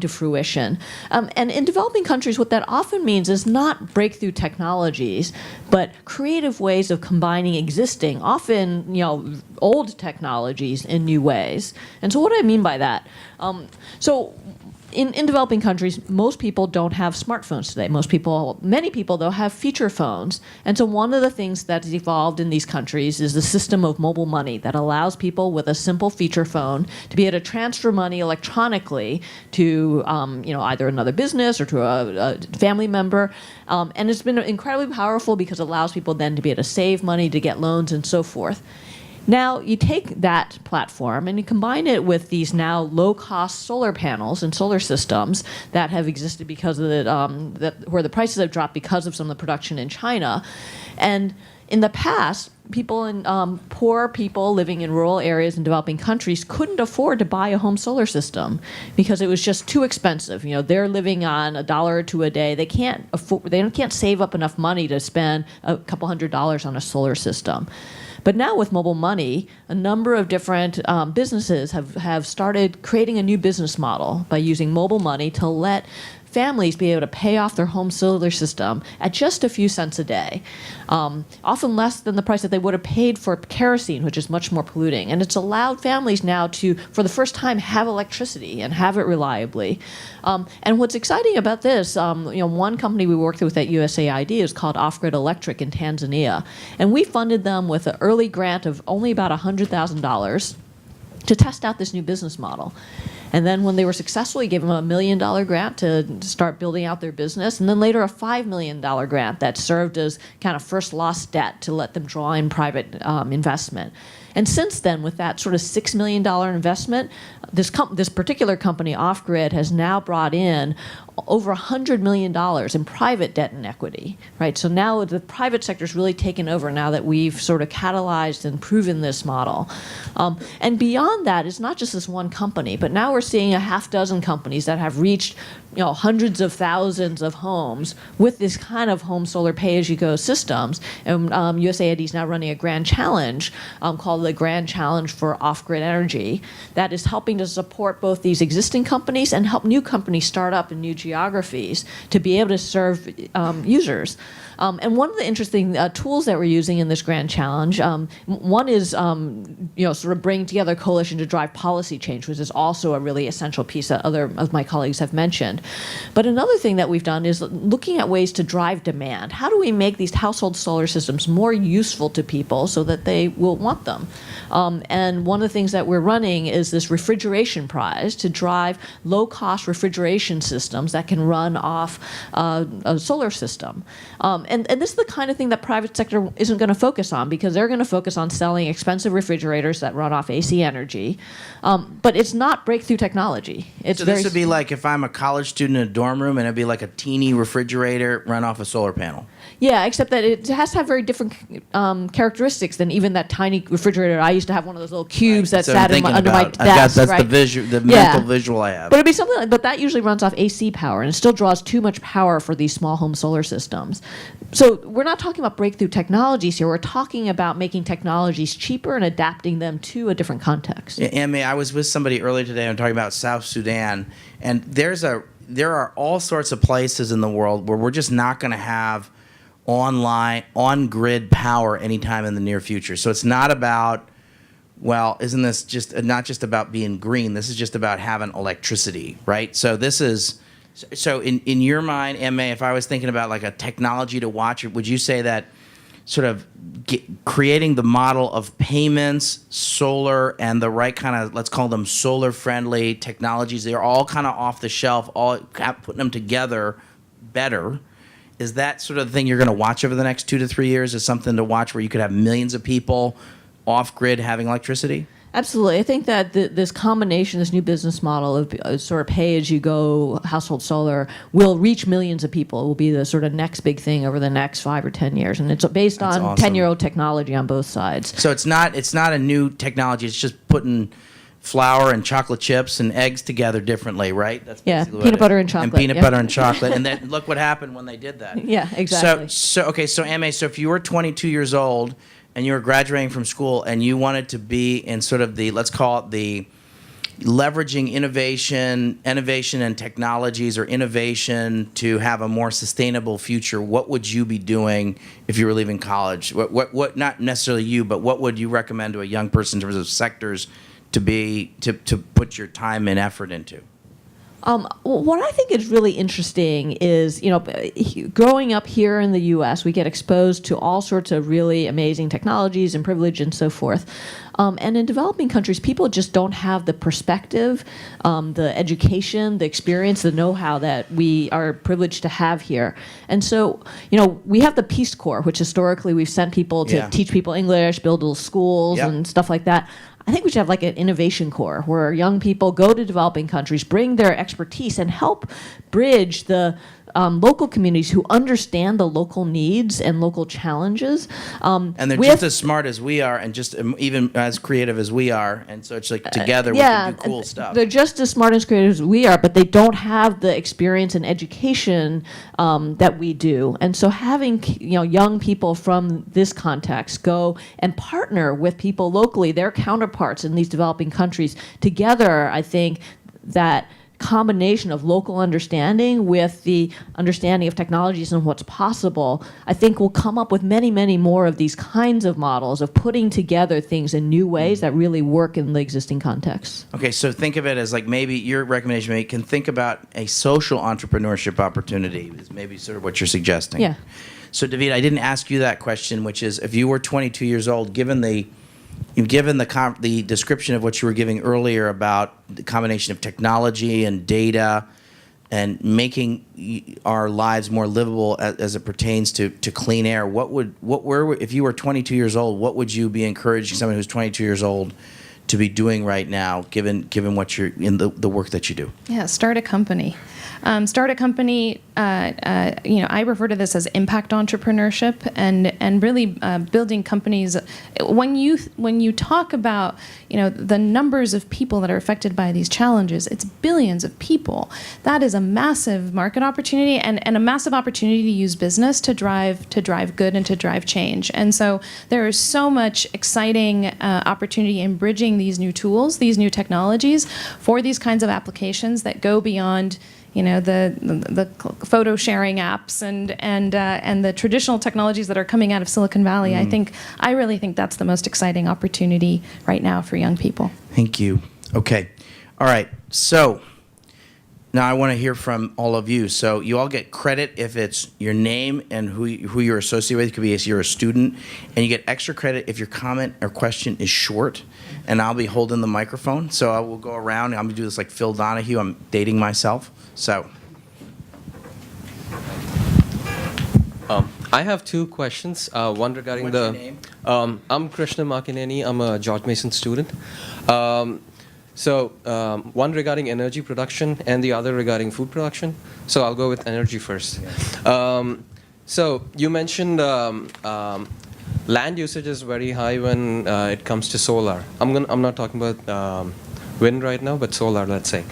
Speaker 5: fruition. And in developing countries, what that often means is not breakthrough technologies, but creative ways of combining existing, often old technologies in new ways. And so what do I mean by that? In developing countries, most people don't have smartphones today. Many people, though, have feature phones. And so one of the things that's evolved in these countries is the system of mobile money that allows people with a simple feature phone to be able to transfer money electronically to either another business or to a family member. And it's been incredibly powerful because it allows people then to be able to save money, to get loans, and so forth. Now, you take that platform and you combine it with these now low-cost solar panels and solar systems that have existed because of where the prices have dropped because of some of the production in China. And in the past, poor people living in rural areas in developing countries couldn't afford to buy a home solar system because it was just too expensive. They're living on $1 or $2 a day. They can't save up enough money to spend a couple $100s on a solar system. But now with mobile money, a number of different businesses have started creating a new business model by using mobile money to let families be able to pay off their home solar system at just a few cents a day, often less than the price that they would have paid for kerosene, which is much more polluting. And it's allowed families now to, for the first time, have electricity and have it reliably. And what's exciting about this, one company we worked with at USAID is called Off-Grid Electric in Tanzania. And we funded them with an early grant of only about $100,000 to test out this new business model. And then when they were successful, we gave them a $1 million grant to start building out their business, and then later a $5 million grant that served as kind of first loss debt to let them draw in private investment. And since then, with that sort of $6 million investment, this particular company, Off-Grid, has now brought in over $100 million in private debt and equity, right? So now the private sector's really taken over now that we've sort of catalyzed and proven this model. And beyond that, it's not just this one company, but now we're seeing a half dozen companies that have reached hundreds of thousands of homes with this kind of home solar pay-as-you-go systems. And USAID is now running a grand challenge called the Grand Challenge for Off-Grid Energy that is helping to support both these existing companies and help new companies start up in new geographies to be able to serve users. And one of the interesting tools that we're using in this grand challenge, one is sort of bringing together a coalition to drive policy change, which is also a really essential piece that other of my colleagues have mentioned. But another thing that we've done is looking at ways to drive demand. How do we make these household solar systems more useful to people so that they will want them? And one of the things that we're running is this refrigeration prize to drive low-cost refrigeration systems that can run off a solar system. And this is the kind of thing that private sector isn't going to focus on because they're going to focus on selling expensive refrigerators that run off AC energy. But it's not breakthrough technology.
Speaker 1: So this would be like if I'm a college student in a dorm room and it'd be like a teeny refrigerator run off a solar panel.
Speaker 5: Yeah, except that it has to have very different characteristics than even that tiny refrigerator. I used to have one of those little cubes that sat under my desk.
Speaker 1: That's
Speaker 5: right?
Speaker 1: the mental visual I have.
Speaker 5: But it'd be something like, but that usually runs off AC power, and it still draws too much power for these small home solar systems. So we're not talking about breakthrough technologies here. We're talking about making technologies cheaper and adapting them to a different context.
Speaker 1: Yeah, and I was with somebody earlier today. I'm talking about South Sudan, and there are all sorts of places in the world where we're just not going to have on-grid power anytime in the near future. So it's not about, well, isn't this just not just about being green? This is just about having electricity, right? So this is, so in your mind, Mei, if I was thinking about like a technology to watch, would you say that sort of creating the model of payments, solar, and the right kind of, let's call them solar-friendly technologies, they're all kind of off the shelf, all putting them together better. Is that sort of the thing you're going to watch over the next 2 to 3 years? Is something to watch where you could have millions of people off-grid having electricity?
Speaker 5: Absolutely. I think that this combination, this new business model of sort of pay-as-you-go household solar will reach millions of people. It will be the sort of next big thing over the next 5 or 10 years. And it's based
Speaker 1: That's
Speaker 5: on
Speaker 1: awesome.
Speaker 5: 10-year-old technology on both sides.
Speaker 1: So it's not a new technology. It's just putting flour and chocolate chips and eggs together differently, right? That's
Speaker 5: Yeah,
Speaker 1: basically what
Speaker 5: peanut
Speaker 1: it
Speaker 5: butter
Speaker 1: is.
Speaker 5: and chocolate,
Speaker 1: And peanut
Speaker 5: yeah.
Speaker 1: butter and chocolate. And then look what happened when they did that.
Speaker 5: Yeah, exactly.
Speaker 1: So Anne, so if you were 22 years old and you were graduating from school and you wanted to be in sort of the, let's call it the leveraging innovation and technologies or innovation to have a more sustainable future, what would you be doing if you were leaving college? What not necessarily you, but what would you recommend to a young person in terms of sectors to put your time and effort into?
Speaker 5: What I think is really interesting is, growing up here in the U.S., we get exposed to all sorts of really amazing technologies and privilege and so forth. And in developing countries, people just don't have the perspective, the education, the experience, the know-how that we are privileged to have here. And so, we have the Peace Corps, which historically we've sent people to
Speaker 1: Yeah.
Speaker 5: teach people English, build little schools
Speaker 1: Yep.
Speaker 5: and stuff like that. I think we should have like an innovation corps where young people go to developing countries, bring their expertise, and help bridge the local communities who understand the local needs and local challenges.
Speaker 1: And they're
Speaker 5: with-
Speaker 1: just as smart as we are, and just even as creative as we are, and so it's like together we can do cool stuff.
Speaker 5: They're just as smart and creative as we are, but they don't have the experience and education that we do. And so having young people from this context go and partner with people locally, their counterparts in these developing countries, together, I think that combination of local understanding with the understanding of technologies and what's possible, I think we'll come up with many, many more of these kinds of models of putting together things in new ways that really work in the existing context.
Speaker 1: Okay, so think of it as like maybe your recommendation, maybe can think about a social entrepreneurship opportunity is maybe sort of what you're suggesting.
Speaker 5: Yeah.
Speaker 1: So Davida, I didn't ask you that question, which is if you were 22 years old, given the description of what you were giving earlier about the combination of technology and data and making our lives more livable as it pertains to clean air, if you were 22 years old, what would you be encouraging someone who's 22 years old to be doing right now, given what you're in the work that you do?
Speaker 4: Yeah, start a company. Start a company. I refer to this as impact entrepreneurship, and really building companies. When you talk about the numbers of people that are affected by these challenges, it's billions of people. That is a massive market opportunity and a massive opportunity to use business to drive good and to drive change. And so there is so much exciting opportunity in bridging these new tools, these new technologies for these kinds of applications that go beyond the photo sharing apps and the traditional technologies that are coming out of Silicon Valley. I really think that's the most exciting opportunity right now for young people.
Speaker 1: Thank you. Okay. All right. So now I want to hear from all of you. So you all get credit if it's your name and who you're associated with. It could be if you're a student. And you get extra credit if your comment or question is short. And I'll be holding the microphone. So I will go around. I'm going to do this like Phil Donahue. I'm dating myself. So.
Speaker 6: I have two questions. One regarding
Speaker 1: What's your name?
Speaker 6: I'm Krishna Makineni. I'm a George Mason student. One regarding energy production and the other regarding food production. So I'll go with energy first. So you mentioned land usage is very high when it comes to solar. I'm not talking about wind right now, but solar, let's say.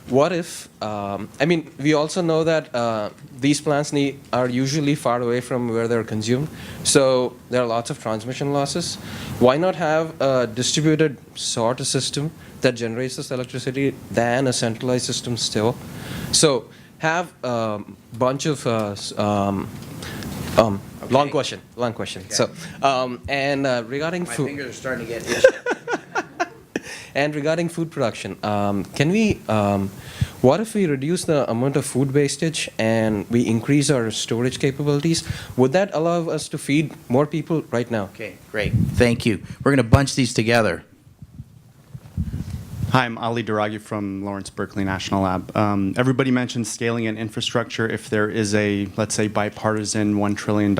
Speaker 6: What if, we also know that these plants are usually far away from where they're consumed, so there are lots of transmission losses. Why not have a distributed sort of system that generates this electricity than a centralized system still? So have a bunch of, long question. Okay. So, regarding
Speaker 1: My
Speaker 6: food.
Speaker 1: fingers are starting to get itchy.
Speaker 6: And regarding food production, what if we reduce the amount of food wastage and we increase our storage capabilities? Would that allow us to feed more people right now?
Speaker 1: Okay, great. Thank you. We're going to bunch these together.
Speaker 7: Hi, I'm Ali Daragi from Lawrence Berkeley National Lab. Everybody mentioned scaling and infrastructure. If there is a, let's say, bipartisan $1 trillion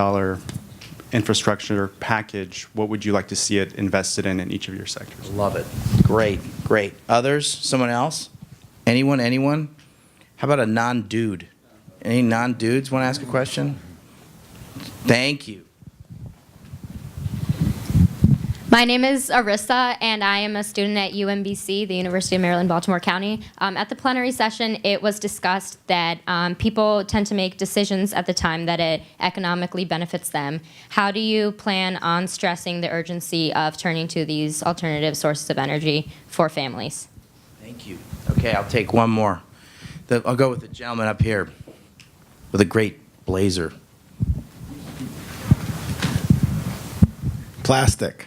Speaker 7: infrastructure package, what would you like to see it invested in each of your sectors?
Speaker 1: Love it. Great, great. Others? Someone else? Anyone? Anyone? How about a non-dude? Any non-dudes want to ask a question? Thank you.
Speaker 8: My name is Arissa, and I am a student at UMBC, the University of Maryland, Baltimore County. At the plenary session, it was discussed that people tend to make decisions at the time that it economically benefits them. How do you plan on stressing the urgency of turning to these alternative sources of energy for families?
Speaker 1: Thank you. Okay, I'll take one more. I'll go with the gentleman up here with a great blazer.
Speaker 9: Plastic.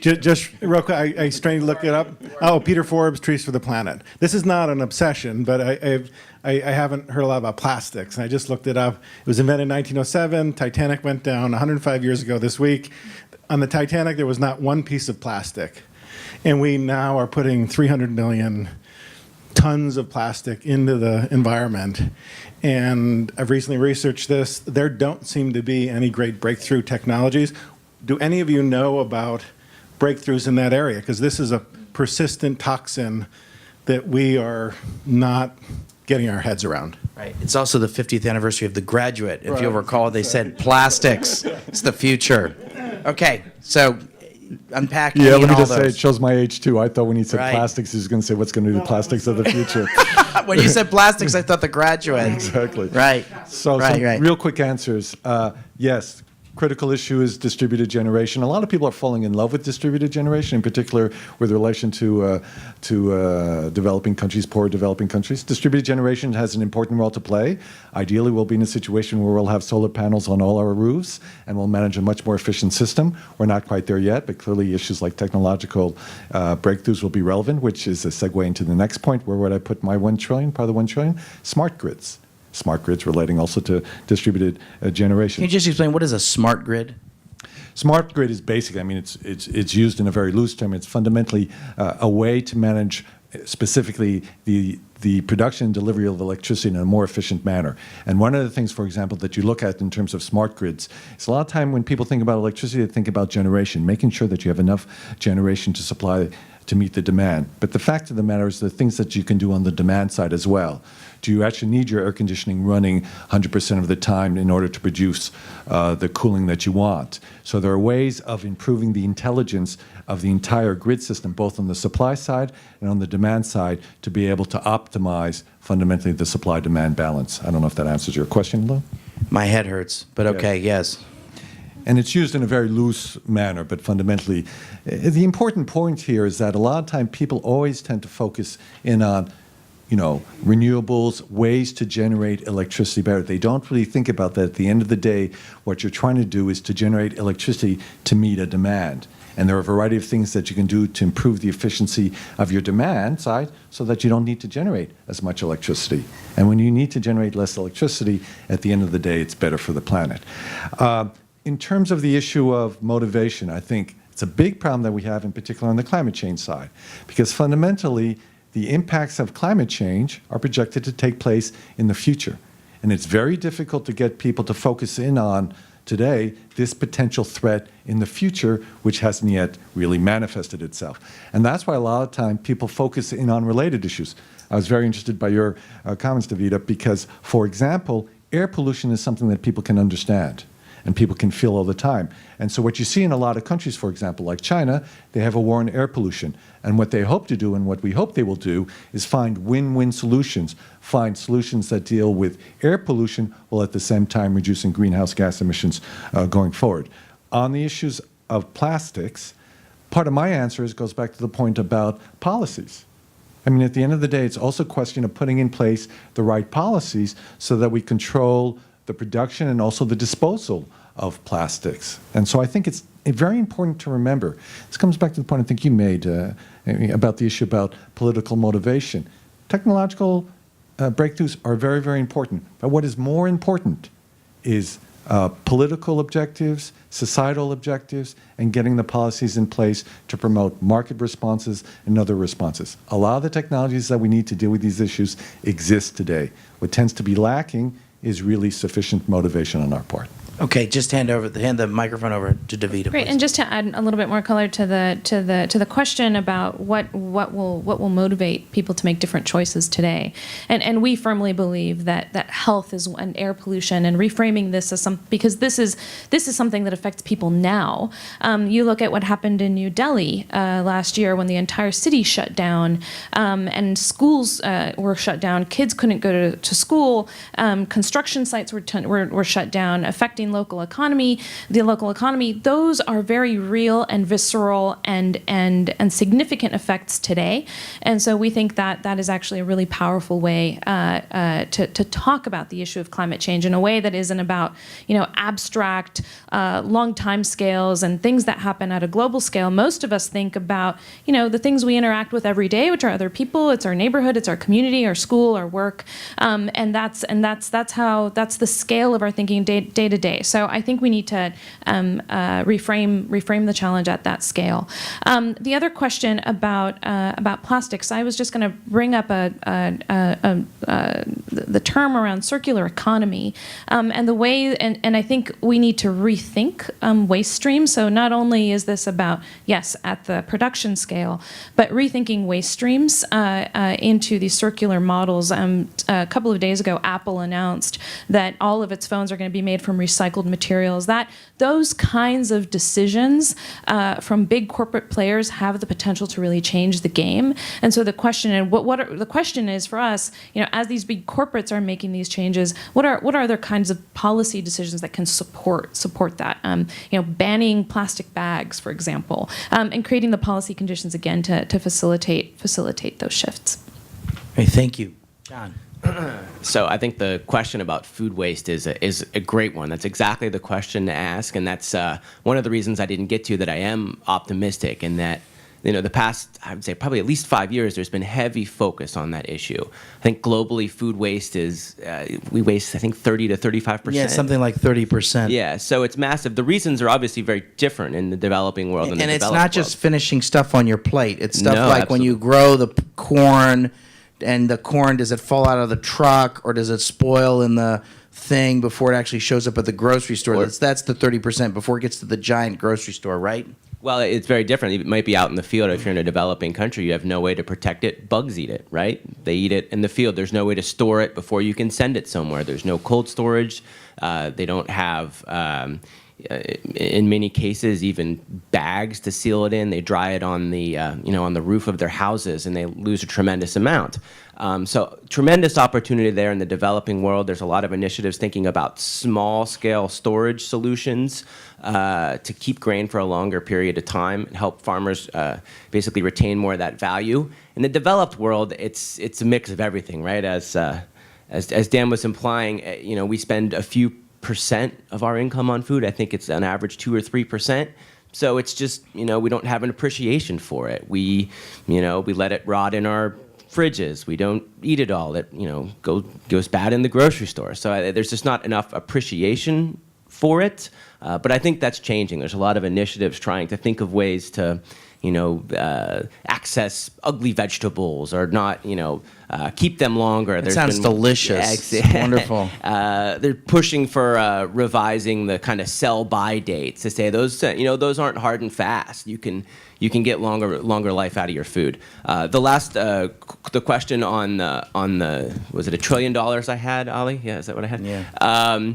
Speaker 9: Just real quick, I strained to look it up. Oh, Peter Forbes, Trees for the Planet. This is not an obsession, but I haven't heard a lot about plastics. And I just looked it up. It was invented in 1907. Titanic went down 105 years ago this week. On the Titanic, there was not one piece of plastic. And we now are putting 300 million tons of plastic into the environment. And I've recently researched this. There don't seem to be any great breakthrough technologies. Do any of you know about breakthroughs in that area? Because this is a persistent toxin that we are not getting our heads around.
Speaker 1: Right. It's also the 50th anniversary of The Graduate. If you'll recall, they said plastics. It's the future. Okay, so unpack
Speaker 3: Yeah,
Speaker 1: any
Speaker 3: let
Speaker 1: and
Speaker 3: me
Speaker 1: all
Speaker 3: just say,
Speaker 1: those.
Speaker 3: it shows my age too. I thought when he said
Speaker 1: Right.
Speaker 3: plastics, he was going to say, what's going to be the plastics of the future?
Speaker 1: When you said plastics, I thought The Graduate.
Speaker 3: Exactly.
Speaker 1: Right.
Speaker 3: So
Speaker 1: right,
Speaker 3: some
Speaker 1: right.
Speaker 3: real quick answers. Yes, critical issue is distributed generation. A lot of people are falling in love with distributed generation, in particular with relation to developing countries, poor developing countries. Distributed generation has an important role to play. Ideally, we'll be in a situation where we'll have solar panels on all our roofs and we'll manage a much more efficient system. We're not quite there yet, but clearly issues like technological breakthroughs will be relevant, which is a segue into the next point. Where would I put my 1 trillion, part of the 1 trillion? Smart grids. Smart grids relating also to distributed generation.
Speaker 1: Can you just explain what is a smart grid?
Speaker 3: Smart grid is basically, I mean, it's used in a very loose term. It's fundamentally a way to manage specifically the production and delivery of electricity in a more efficient manner. And one of the things, for example, that you look at in terms of smart grids is a lot of time when people think about electricity, they think about generation, making sure that you have enough generation to supply to meet the demand. But the fact of the matter is the things that you can do on the demand side as well. Do you actually need your air conditioning running 100% of the time in order to produce the cooling that you want? So there are ways of improving the intelligence of the entire grid system, both on the supply side and on the demand side, to be able to optimize fundamentally the supply-demand balance. I don't know if that answers your question, Lou.
Speaker 1: My head hurts, but okay, yes.
Speaker 3: And it's used in a very loose manner, but fundamentally, the important point here is that a lot of time people always tend to focus in on, renewables, ways to generate electricity better. They don't really think about that. At the end of the day, what you're trying to do is to generate electricity to meet a demand. And there are a variety of things that you can do to improve the efficiency of your demand side so that you don't need to generate as much electricity. And when you need to generate less electricity, at the end of the day, it's better for the planet. In terms of the issue of motivation, I think it's a big problem that we have, in particular on the climate change side, because fundamentally, the impacts of climate change are projected to take place in the future. And it's very difficult to get people to focus in on today this potential threat in the future, which hasn't yet really manifested itself. And that's why a lot of time people focus in on related issues. I was very interested by your comments, Davida, because, for example, air pollution is something that people can understand and people can feel all the time. And so what you see in a lot of countries, for example, like China, they have a war on air pollution. And what they hope to do, and what we hope they will do, is find win-win solutions, find solutions that deal with air pollution while at the same time reducing greenhouse gas emissions going forward. On the issues of plastics, part of my answer goes back to the point about policies. I mean, at the end of the day, it's also a question of putting in place the right policies so that we control the production and also the disposal of plastics. And so I think it's very important to remember. This comes back to the point I think you made about the issue about political motivation. Technological breakthroughs are very, very important. But what is more important is political objectives, societal objectives, and getting the policies in place to promote market responses and other responses. A lot of the technologies that we need to deal with these issues exist today. What tends to be lacking is really sufficient motivation on our part.
Speaker 1: Okay, just hand the microphone over to Davida.
Speaker 4: Great,
Speaker 1: please.
Speaker 4: and just to add a little bit more color to the question about what will motivate people to make different choices today, and we firmly believe that health is and air pollution, and reframing this as because this is something that affects people now. You look at what happened in New Delhi last year when the entire city shut down, and schools were shut down. Kids couldn't go to school. Construction sites were shut down, affecting the local economy. Those are very real and visceral and significant effects today. And so we think that is actually a really powerful way to talk about the issue of climate change in a way that isn't about, abstract, long time scales and things that happen at a global scale. Most of us think about, the things we interact with every day, which are other people, it's our neighborhood, it's our community, our school, our work, and that's the scale of our thinking day to day. So I think we need to reframe the challenge at that scale. The other question about plastics, I was just going to bring up the term around circular economy, and the way, and I think we need to rethink waste streams. So not only is this about, yes, at the production scale, but rethinking waste streams into these circular models. A couple of days ago, Apple announced that all of its phones are going to be made from recycled materials. Those kinds of decisions from big corporate players have the potential to really change the game. And so the question is for us, as these big corporates are making these changes, what are other kinds of policy decisions that can support that? Banning plastic bags, for example, and creating the policy conditions again to facilitate those shifts.
Speaker 1: Hey, thank you, John.
Speaker 2: So I think the question about food waste is a great one. That's exactly the question to ask, and that's one of the reasons I didn't get to that I am optimistic, and that the past, I would say probably at least 5 years, there's been heavy focus on that issue. I think globally food waste is, we waste I think 30 to 35%.
Speaker 1: Yeah, something like 30%.
Speaker 2: Yeah, so it's massive. The reasons are obviously very different in the developing world and the developed world.
Speaker 1: And it's not just finishing stuff on your plate. It's stuff
Speaker 2: No,
Speaker 1: like
Speaker 2: absolutely.
Speaker 1: when you grow the corn, and the corn, does it fall out of the truck or does it spoil in the thing before it actually shows up at the grocery store? That's the 30% before it gets to the giant grocery store, right?
Speaker 2: Well, it's very different. It might be out in the field. If you're in a developing country, you have no way to protect it. Bugs eat it, right? They eat it in the field. There's no way to store it before you can send it somewhere. There's no cold storage. They don't have, in many cases, even bags to seal it in. They dry it on the, on the roof of their houses, and they lose a tremendous amount. So tremendous opportunity there in the developing world. There's a lot of initiatives thinking about small-scale storage solutions to keep grain for a longer period of time and help farmers basically retain more of that value. In the developed world, it's a mix of everything, right? As Dan was implying, we spend a few percent of our income on food. I think it's on average 2 or 3%. So it's just, we don't have an appreciation for it. We let it rot in our fridges. We don't eat it all. It, goes bad in the grocery store. So there's just not enough appreciation for it. But I think that's changing. There's a lot of initiatives trying to think of ways to, access ugly vegetables or not, keep them longer.
Speaker 1: It sounds delicious. It's wonderful.
Speaker 2: They're pushing for revising the kind of sell-by dates to say those, those aren't hard and fast. You can get longer life out of your food. The question on the was it $1 trillion I had, Ali? Yeah, is that what I had?
Speaker 1: Yeah.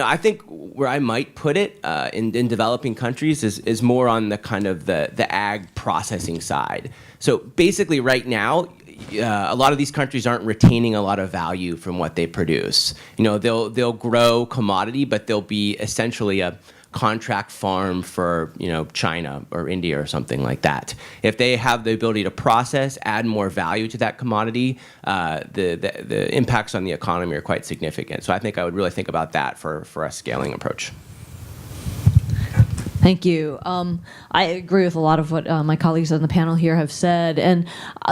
Speaker 2: I think where I might put it in developing countries is more on the kind of the ag processing side. So basically right now, a lot of these countries aren't retaining a lot of value from what they produce. They'll grow commodity, but they'll be essentially a contract farm for China or India or something like that. If they have the ability to process, add more value to that commodity, the impacts on the economy are quite significant. So I think I would really think about that for a scaling approach.
Speaker 5: Thank you. I agree with a lot of what my colleagues on the panel here have said, and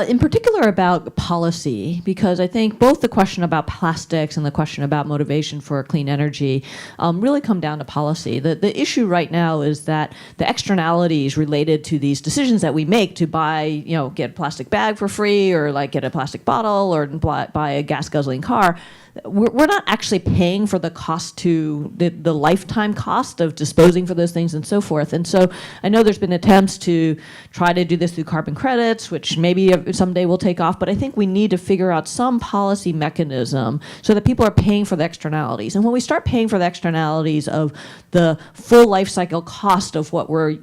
Speaker 5: in particular about policy, because I think both the question about plastics and the question about motivation for clean energy really come down to policy. The issue right now is that the externalities related to these decisions that we make to buy, get a plastic bag for free or like get a plastic bottle or buy a gas guzzling car, we're not actually paying for the cost to the lifetime cost of disposing for those things and so forth. And so I know there's been attempts to try to do this through carbon credits, which maybe someday will take off, but I think we need to figure out some policy mechanism so that people are paying for the externalities. And when we start paying for the externalities of the full life cycle cost of what we're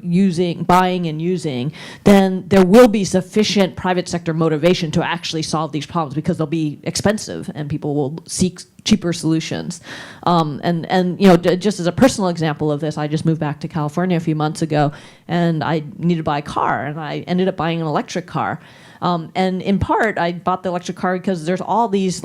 Speaker 5: buying and using, then there will be sufficient private sector motivation to actually solve these problems, because they'll be expensive and people will seek cheaper solutions. And just as a personal example of this, I just moved back to California a few months ago, and I needed to buy a car, and I ended up buying an electric car. And in part, I bought the electric car because there's all these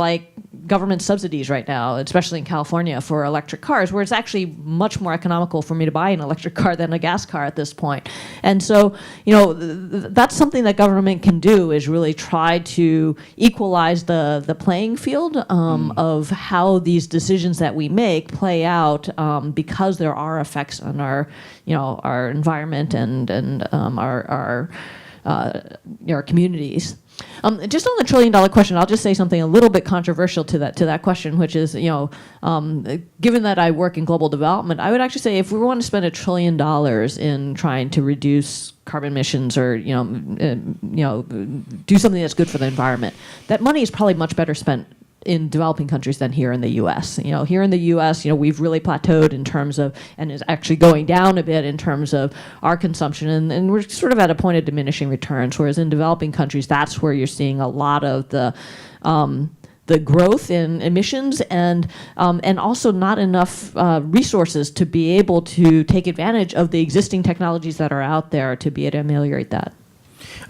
Speaker 5: government subsidies right now, especially in California, for electric cars, where it's actually much more economical for me to buy an electric car than a gas car at this point. And so, that's something that government can do, is really try to equalize the playing field of how these decisions that we make play out, because there are effects on our environment and our communities. Just on the $1 trillion question, I'll just say something a little bit controversial to that question, which is, given that I work in global development, I would actually say if we want to spend $1 trillion in trying to reduce carbon emissions or do something that's good for the environment, that money is probably much better spent in developing countries than here in the U.S. Here in the U.S., we've really plateaued in terms of, and is actually going down a bit in terms of our consumption, and we're sort of at a point of diminishing returns. Whereas in developing countries, that's where you're seeing a lot of the growth in emissions, and also not enough resources to be able to take advantage of the existing technologies that are out there to be able to ameliorate that.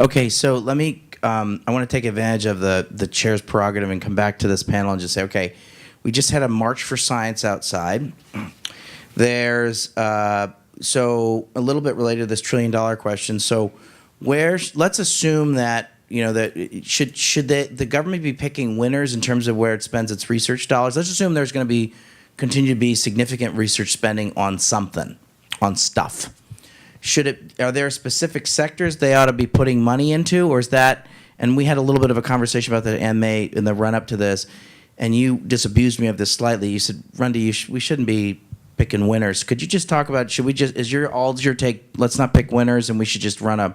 Speaker 1: Okay, so let me. I want to take advantage of the chair's prerogative and come back to this panel and just say, okay, we just had a March for Science outside. There's so a little bit related to this $1 trillion question. So let's assume that that should the government be picking winners in terms of where it spends its research dollars? Let's assume there's going to continue to be significant research spending on something, on stuff. Are there specific sectors they ought to be putting money into, or is that? And we had a little bit of a conversation about that in May in the run up to this, and you disabused me of this slightly. You said, Runde, we shouldn't be picking winners. Could you just talk about? Should we just? Is your take? Let's not pick winners, and we should just run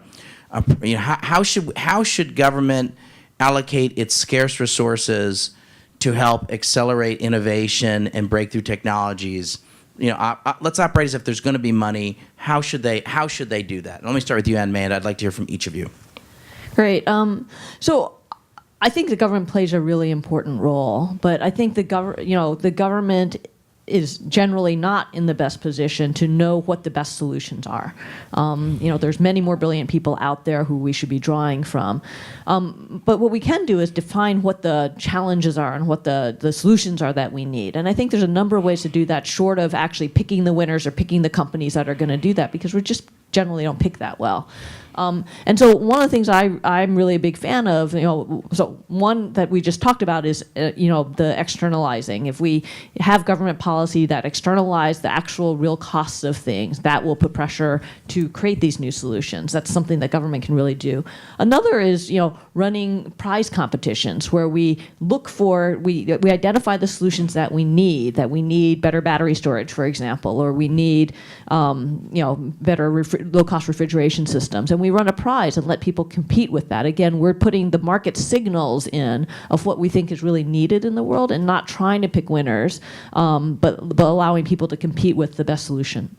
Speaker 1: how should government allocate its scarce resources to help accelerate innovation and breakthrough technologies? Let's operate as if there's going to be money. How should they do that? Let me start with you, Anne May, and I'd like to hear from each of you.
Speaker 5: Great. So I think the government plays a really important role, but I think the government is generally not in the best position to know what the best solutions are. There's many more brilliant people out there who we should be drawing from. But what we can do is define what the challenges are and what the solutions are that we need. And I think there's a number of ways to do that, short of actually picking the winners or picking the companies that are going to do that, because we just generally don't pick that well. And so one of the things I'm really a big fan of, so one that we just talked about is, the externalizing. If we have government policy that externalize the actual real costs of things, that will put pressure to create these new solutions. That's something that government can really do. Another is, running prize competitions where we look for, we identify the solutions that we need better battery storage, for example, or we need, better low-cost refrigeration systems. And we run a prize and let people compete with that. Again, we're putting the market signals in of what we think is really needed in the world, and not trying to pick winners, but allowing people to compete with the best solution.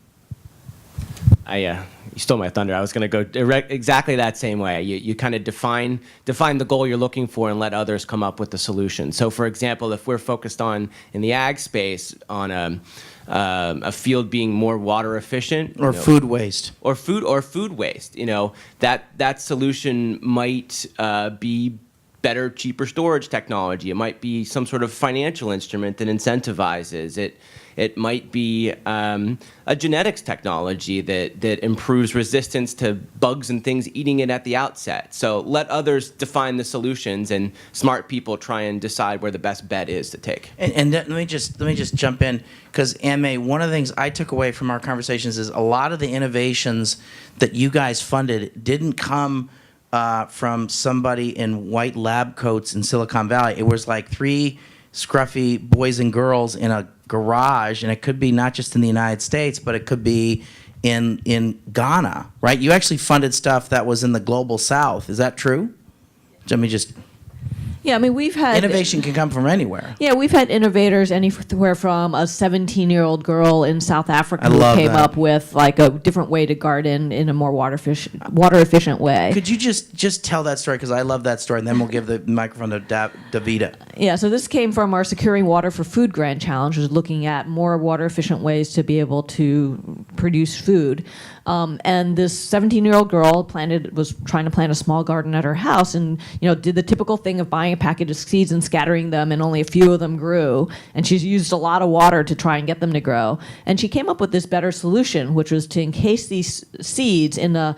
Speaker 2: You stole my thunder. I was going to go exactly that same way. You kind of define the goal you're looking for and let others come up with the solution. So, for example, if we're focused on, in the ag space, on a field being more water efficient,
Speaker 1: or food waste,
Speaker 2: or food waste, that solution might be better, cheaper storage technology. It might be some sort of financial instrument that incentivizes it. It might be a genetics technology that improves resistance to bugs and things eating it at the outset. So let others define the solutions, and smart people try and decide where the best bet is to take.
Speaker 1: And let me just jump in, because Anne May, one of the things I took away from our conversations is a lot of the innovations that you guys funded didn't come from somebody in white lab coats in Silicon Valley. It was like three scruffy boys and girls in a garage, and it could be not just in the United States, but it could be in Ghana, right? You actually funded stuff that was in the global south. Is that true? Let me just...
Speaker 5: Yeah, I mean, we've had...
Speaker 1: Innovation can come from anywhere.
Speaker 5: Yeah, we've had innovators anywhere from a 17-year-old girl in South Africa
Speaker 1: I
Speaker 5: who
Speaker 1: love
Speaker 5: came
Speaker 1: that.
Speaker 5: up with like a different way to garden in a more water-efficient way.
Speaker 1: Could you just tell that story? Because I love that story, and then we'll give the microphone to Davida.
Speaker 5: Yeah, so this came from our Securing Water for Food Grant Challenge, which is looking at more water-efficient ways to be able to produce food. And this 17-year-old girl was trying to plant a small garden at her house, and did the typical thing of buying a package of seeds and scattering them, and only a few of them grew. And she's used a lot of water to try and get them to grow. And she came up with this better solution, which was to encase these seeds in a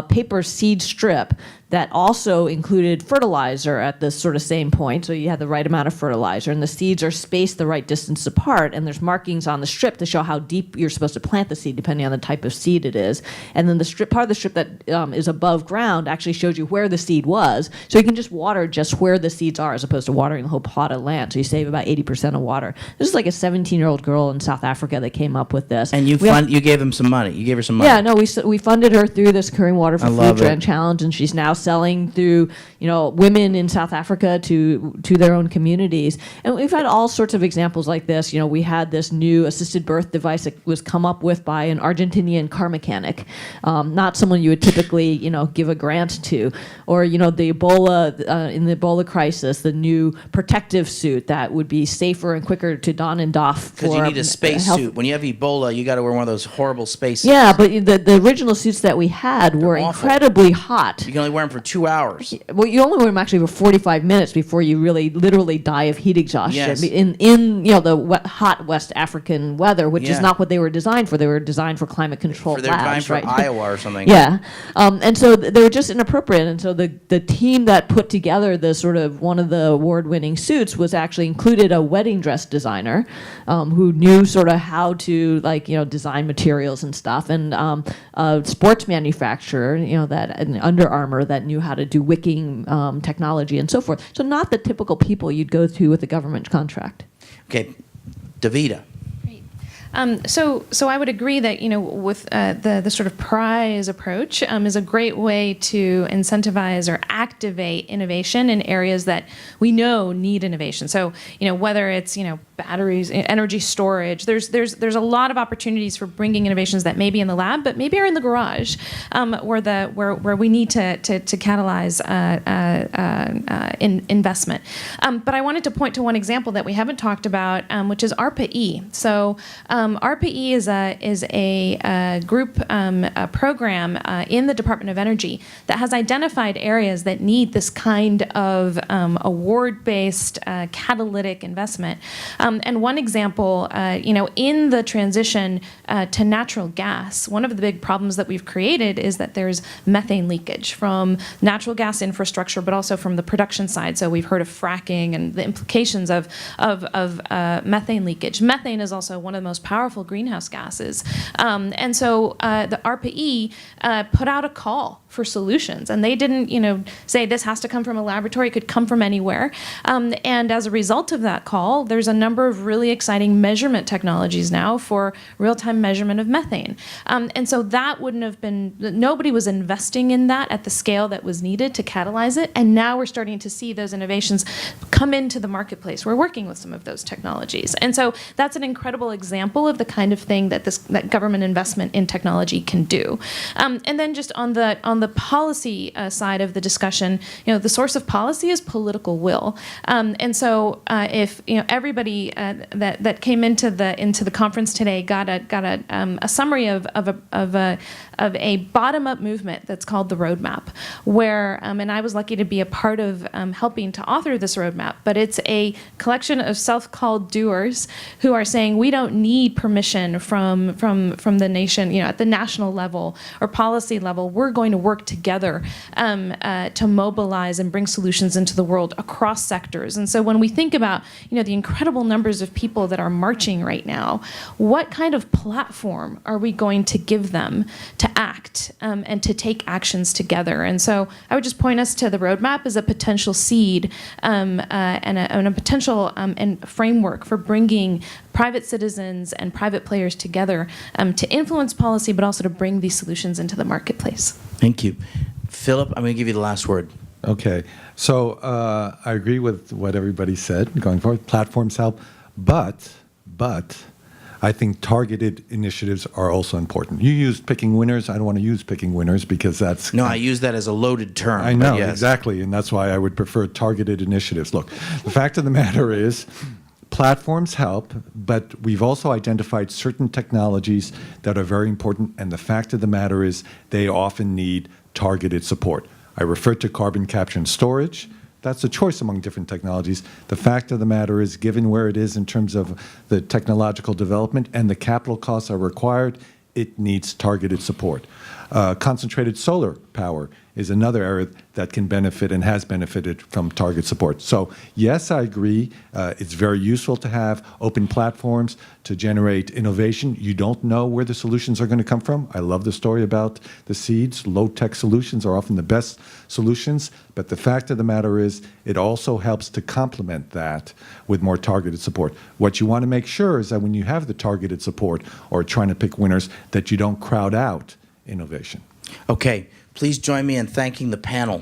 Speaker 5: paper seed strip that also included fertilizer at the sort of same point, so you had the right amount of fertilizer, and the seeds are spaced the right distance apart, and there's markings on the strip to show how deep you're supposed to plant the seed, depending on the type of seed it is. And then the part of the strip that is above ground actually shows you where the seed was, so you can just water just where the seeds are, as opposed to watering the whole plot of land, so you save about 80% of water. This is like a 17-year-old girl in South Africa that came up with this.
Speaker 1: And you gave them some money. You gave her some money.
Speaker 5: Yeah, no, we funded her through this Securing Water for
Speaker 1: I
Speaker 5: Food
Speaker 1: love
Speaker 5: Grant
Speaker 1: it.
Speaker 5: Challenge, and she's now selling through women in South Africa to their own communities. And we've had all sorts of examples like this. We had this new assisted birth device that was come up with by an Argentinian car mechanic, not someone you would typically give a grant to. Or the Ebola in the Ebola crisis, the new protective suit that would be safer and quicker to don and doff.
Speaker 1: Because you need a space
Speaker 5: health.
Speaker 1: suit. When you have Ebola, you got to wear one of those horrible space suits.
Speaker 5: Yeah, but the original suits that we had were
Speaker 1: awful.
Speaker 5: incredibly hot.
Speaker 1: You can only wear them for 2 hours.
Speaker 5: Well, you only wear them actually for 45 minutes before you really literally die of heat exhaustion.
Speaker 1: Yes.
Speaker 5: In the hot West African weather, which is not what they were designed for. They were designed for climate control
Speaker 1: They're designed
Speaker 5: labs,
Speaker 1: for
Speaker 5: right?
Speaker 1: Iowa or something.
Speaker 5: Yeah, and so they were just inappropriate. And so the team that put together the sort of one of the award-winning suits was actually included a wedding dress designer who knew sort of how to design materials and stuff, and a sports manufacturer, that an Under Armour that knew how to do wicking technology and so forth. So not the typical people you'd go to with a government contract.
Speaker 1: Okay, Davida.
Speaker 4: So I would agree that with the sort of prize approach is a great way to incentivize or activate innovation in areas that we know need innovation. So whether it's batteries, energy storage, there's a lot of opportunities for bringing innovations that may be in the lab, but maybe are in the garage, where we need to catalyze investment. But I wanted to point to one example that we haven't talked about, which is ARPA-E. So ARPA-E is a group a program in the Department of Energy that has identified areas that need this kind of award-based catalytic investment. And one example, in the transition to natural gas, one of the big problems that we've created is that there's methane leakage from natural gas infrastructure, but also from the production side. So we've heard of fracking and the implications of methane leakage. Methane is also one of the most powerful greenhouse gases. And so the ARPA-E put out a call for solutions. And they didn't, say this has to come from a laboratory. It could come from anywhere. And as a result of that call, there's a number of really exciting measurement technologies now for real-time measurement of methane. And so that wouldn't have been, nobody was investing in that at the scale that was needed to catalyze it. And now we're starting to see those innovations come into the marketplace. We're working with some of those technologies. And so that's an incredible example of the kind of thing that that government investment in technology can do. And then just on the policy side of the discussion, the source of policy is political will. And so if everybody that came into the conference today got a summary of a bottom-up movement that's called the Roadmap, where and I was lucky to be a part of helping to author this roadmap. But it's a collection of self-called doers who are saying we don't need need permission from the nation, at the national level or policy level. We're going to work together to mobilize and bring solutions into the world across sectors. And so when we think about, the incredible numbers of people that are marching right now, what kind of platform are we going to give them to act and to take actions together? And so I would just point us to the roadmap as a potential seed and a potential and framework for bringing private citizens and private players together to influence policy, but also to bring these solutions into the marketplace.
Speaker 1: Thank you. Philip, I'm going to give you the last word.
Speaker 3: Okay. So I agree with what everybody said going forward. Platforms help, but I think targeted initiatives are also important. You used picking winners. I don't want to use picking winners because that's...
Speaker 1: No, I use that as a loaded term.
Speaker 3: I know,
Speaker 1: yes.
Speaker 3: exactly, and that's why I would prefer targeted initiatives. Look, the fact of the matter is platforms help, but we've also identified certain technologies that are very important, and the fact of the matter is they often need targeted support. I referred to carbon capture and storage. That's a choice among different technologies. The fact of the matter is, given where it is in terms of the technological development and the capital costs are required, it needs targeted support. Concentrated solar power is another area that can benefit and has benefited from target support. So yes, I agree. It's very useful to have open platforms to generate innovation. You don't know where the solutions are going to come from. I love the story about the seeds. Low-tech solutions are often the best solutions. But the fact of the matter is it also helps to complement that with more targeted support. What you want to make sure is that when you have the targeted support or trying to pick winners, that you don't crowd out innovation.
Speaker 1: Okay, please join me in thanking the panel.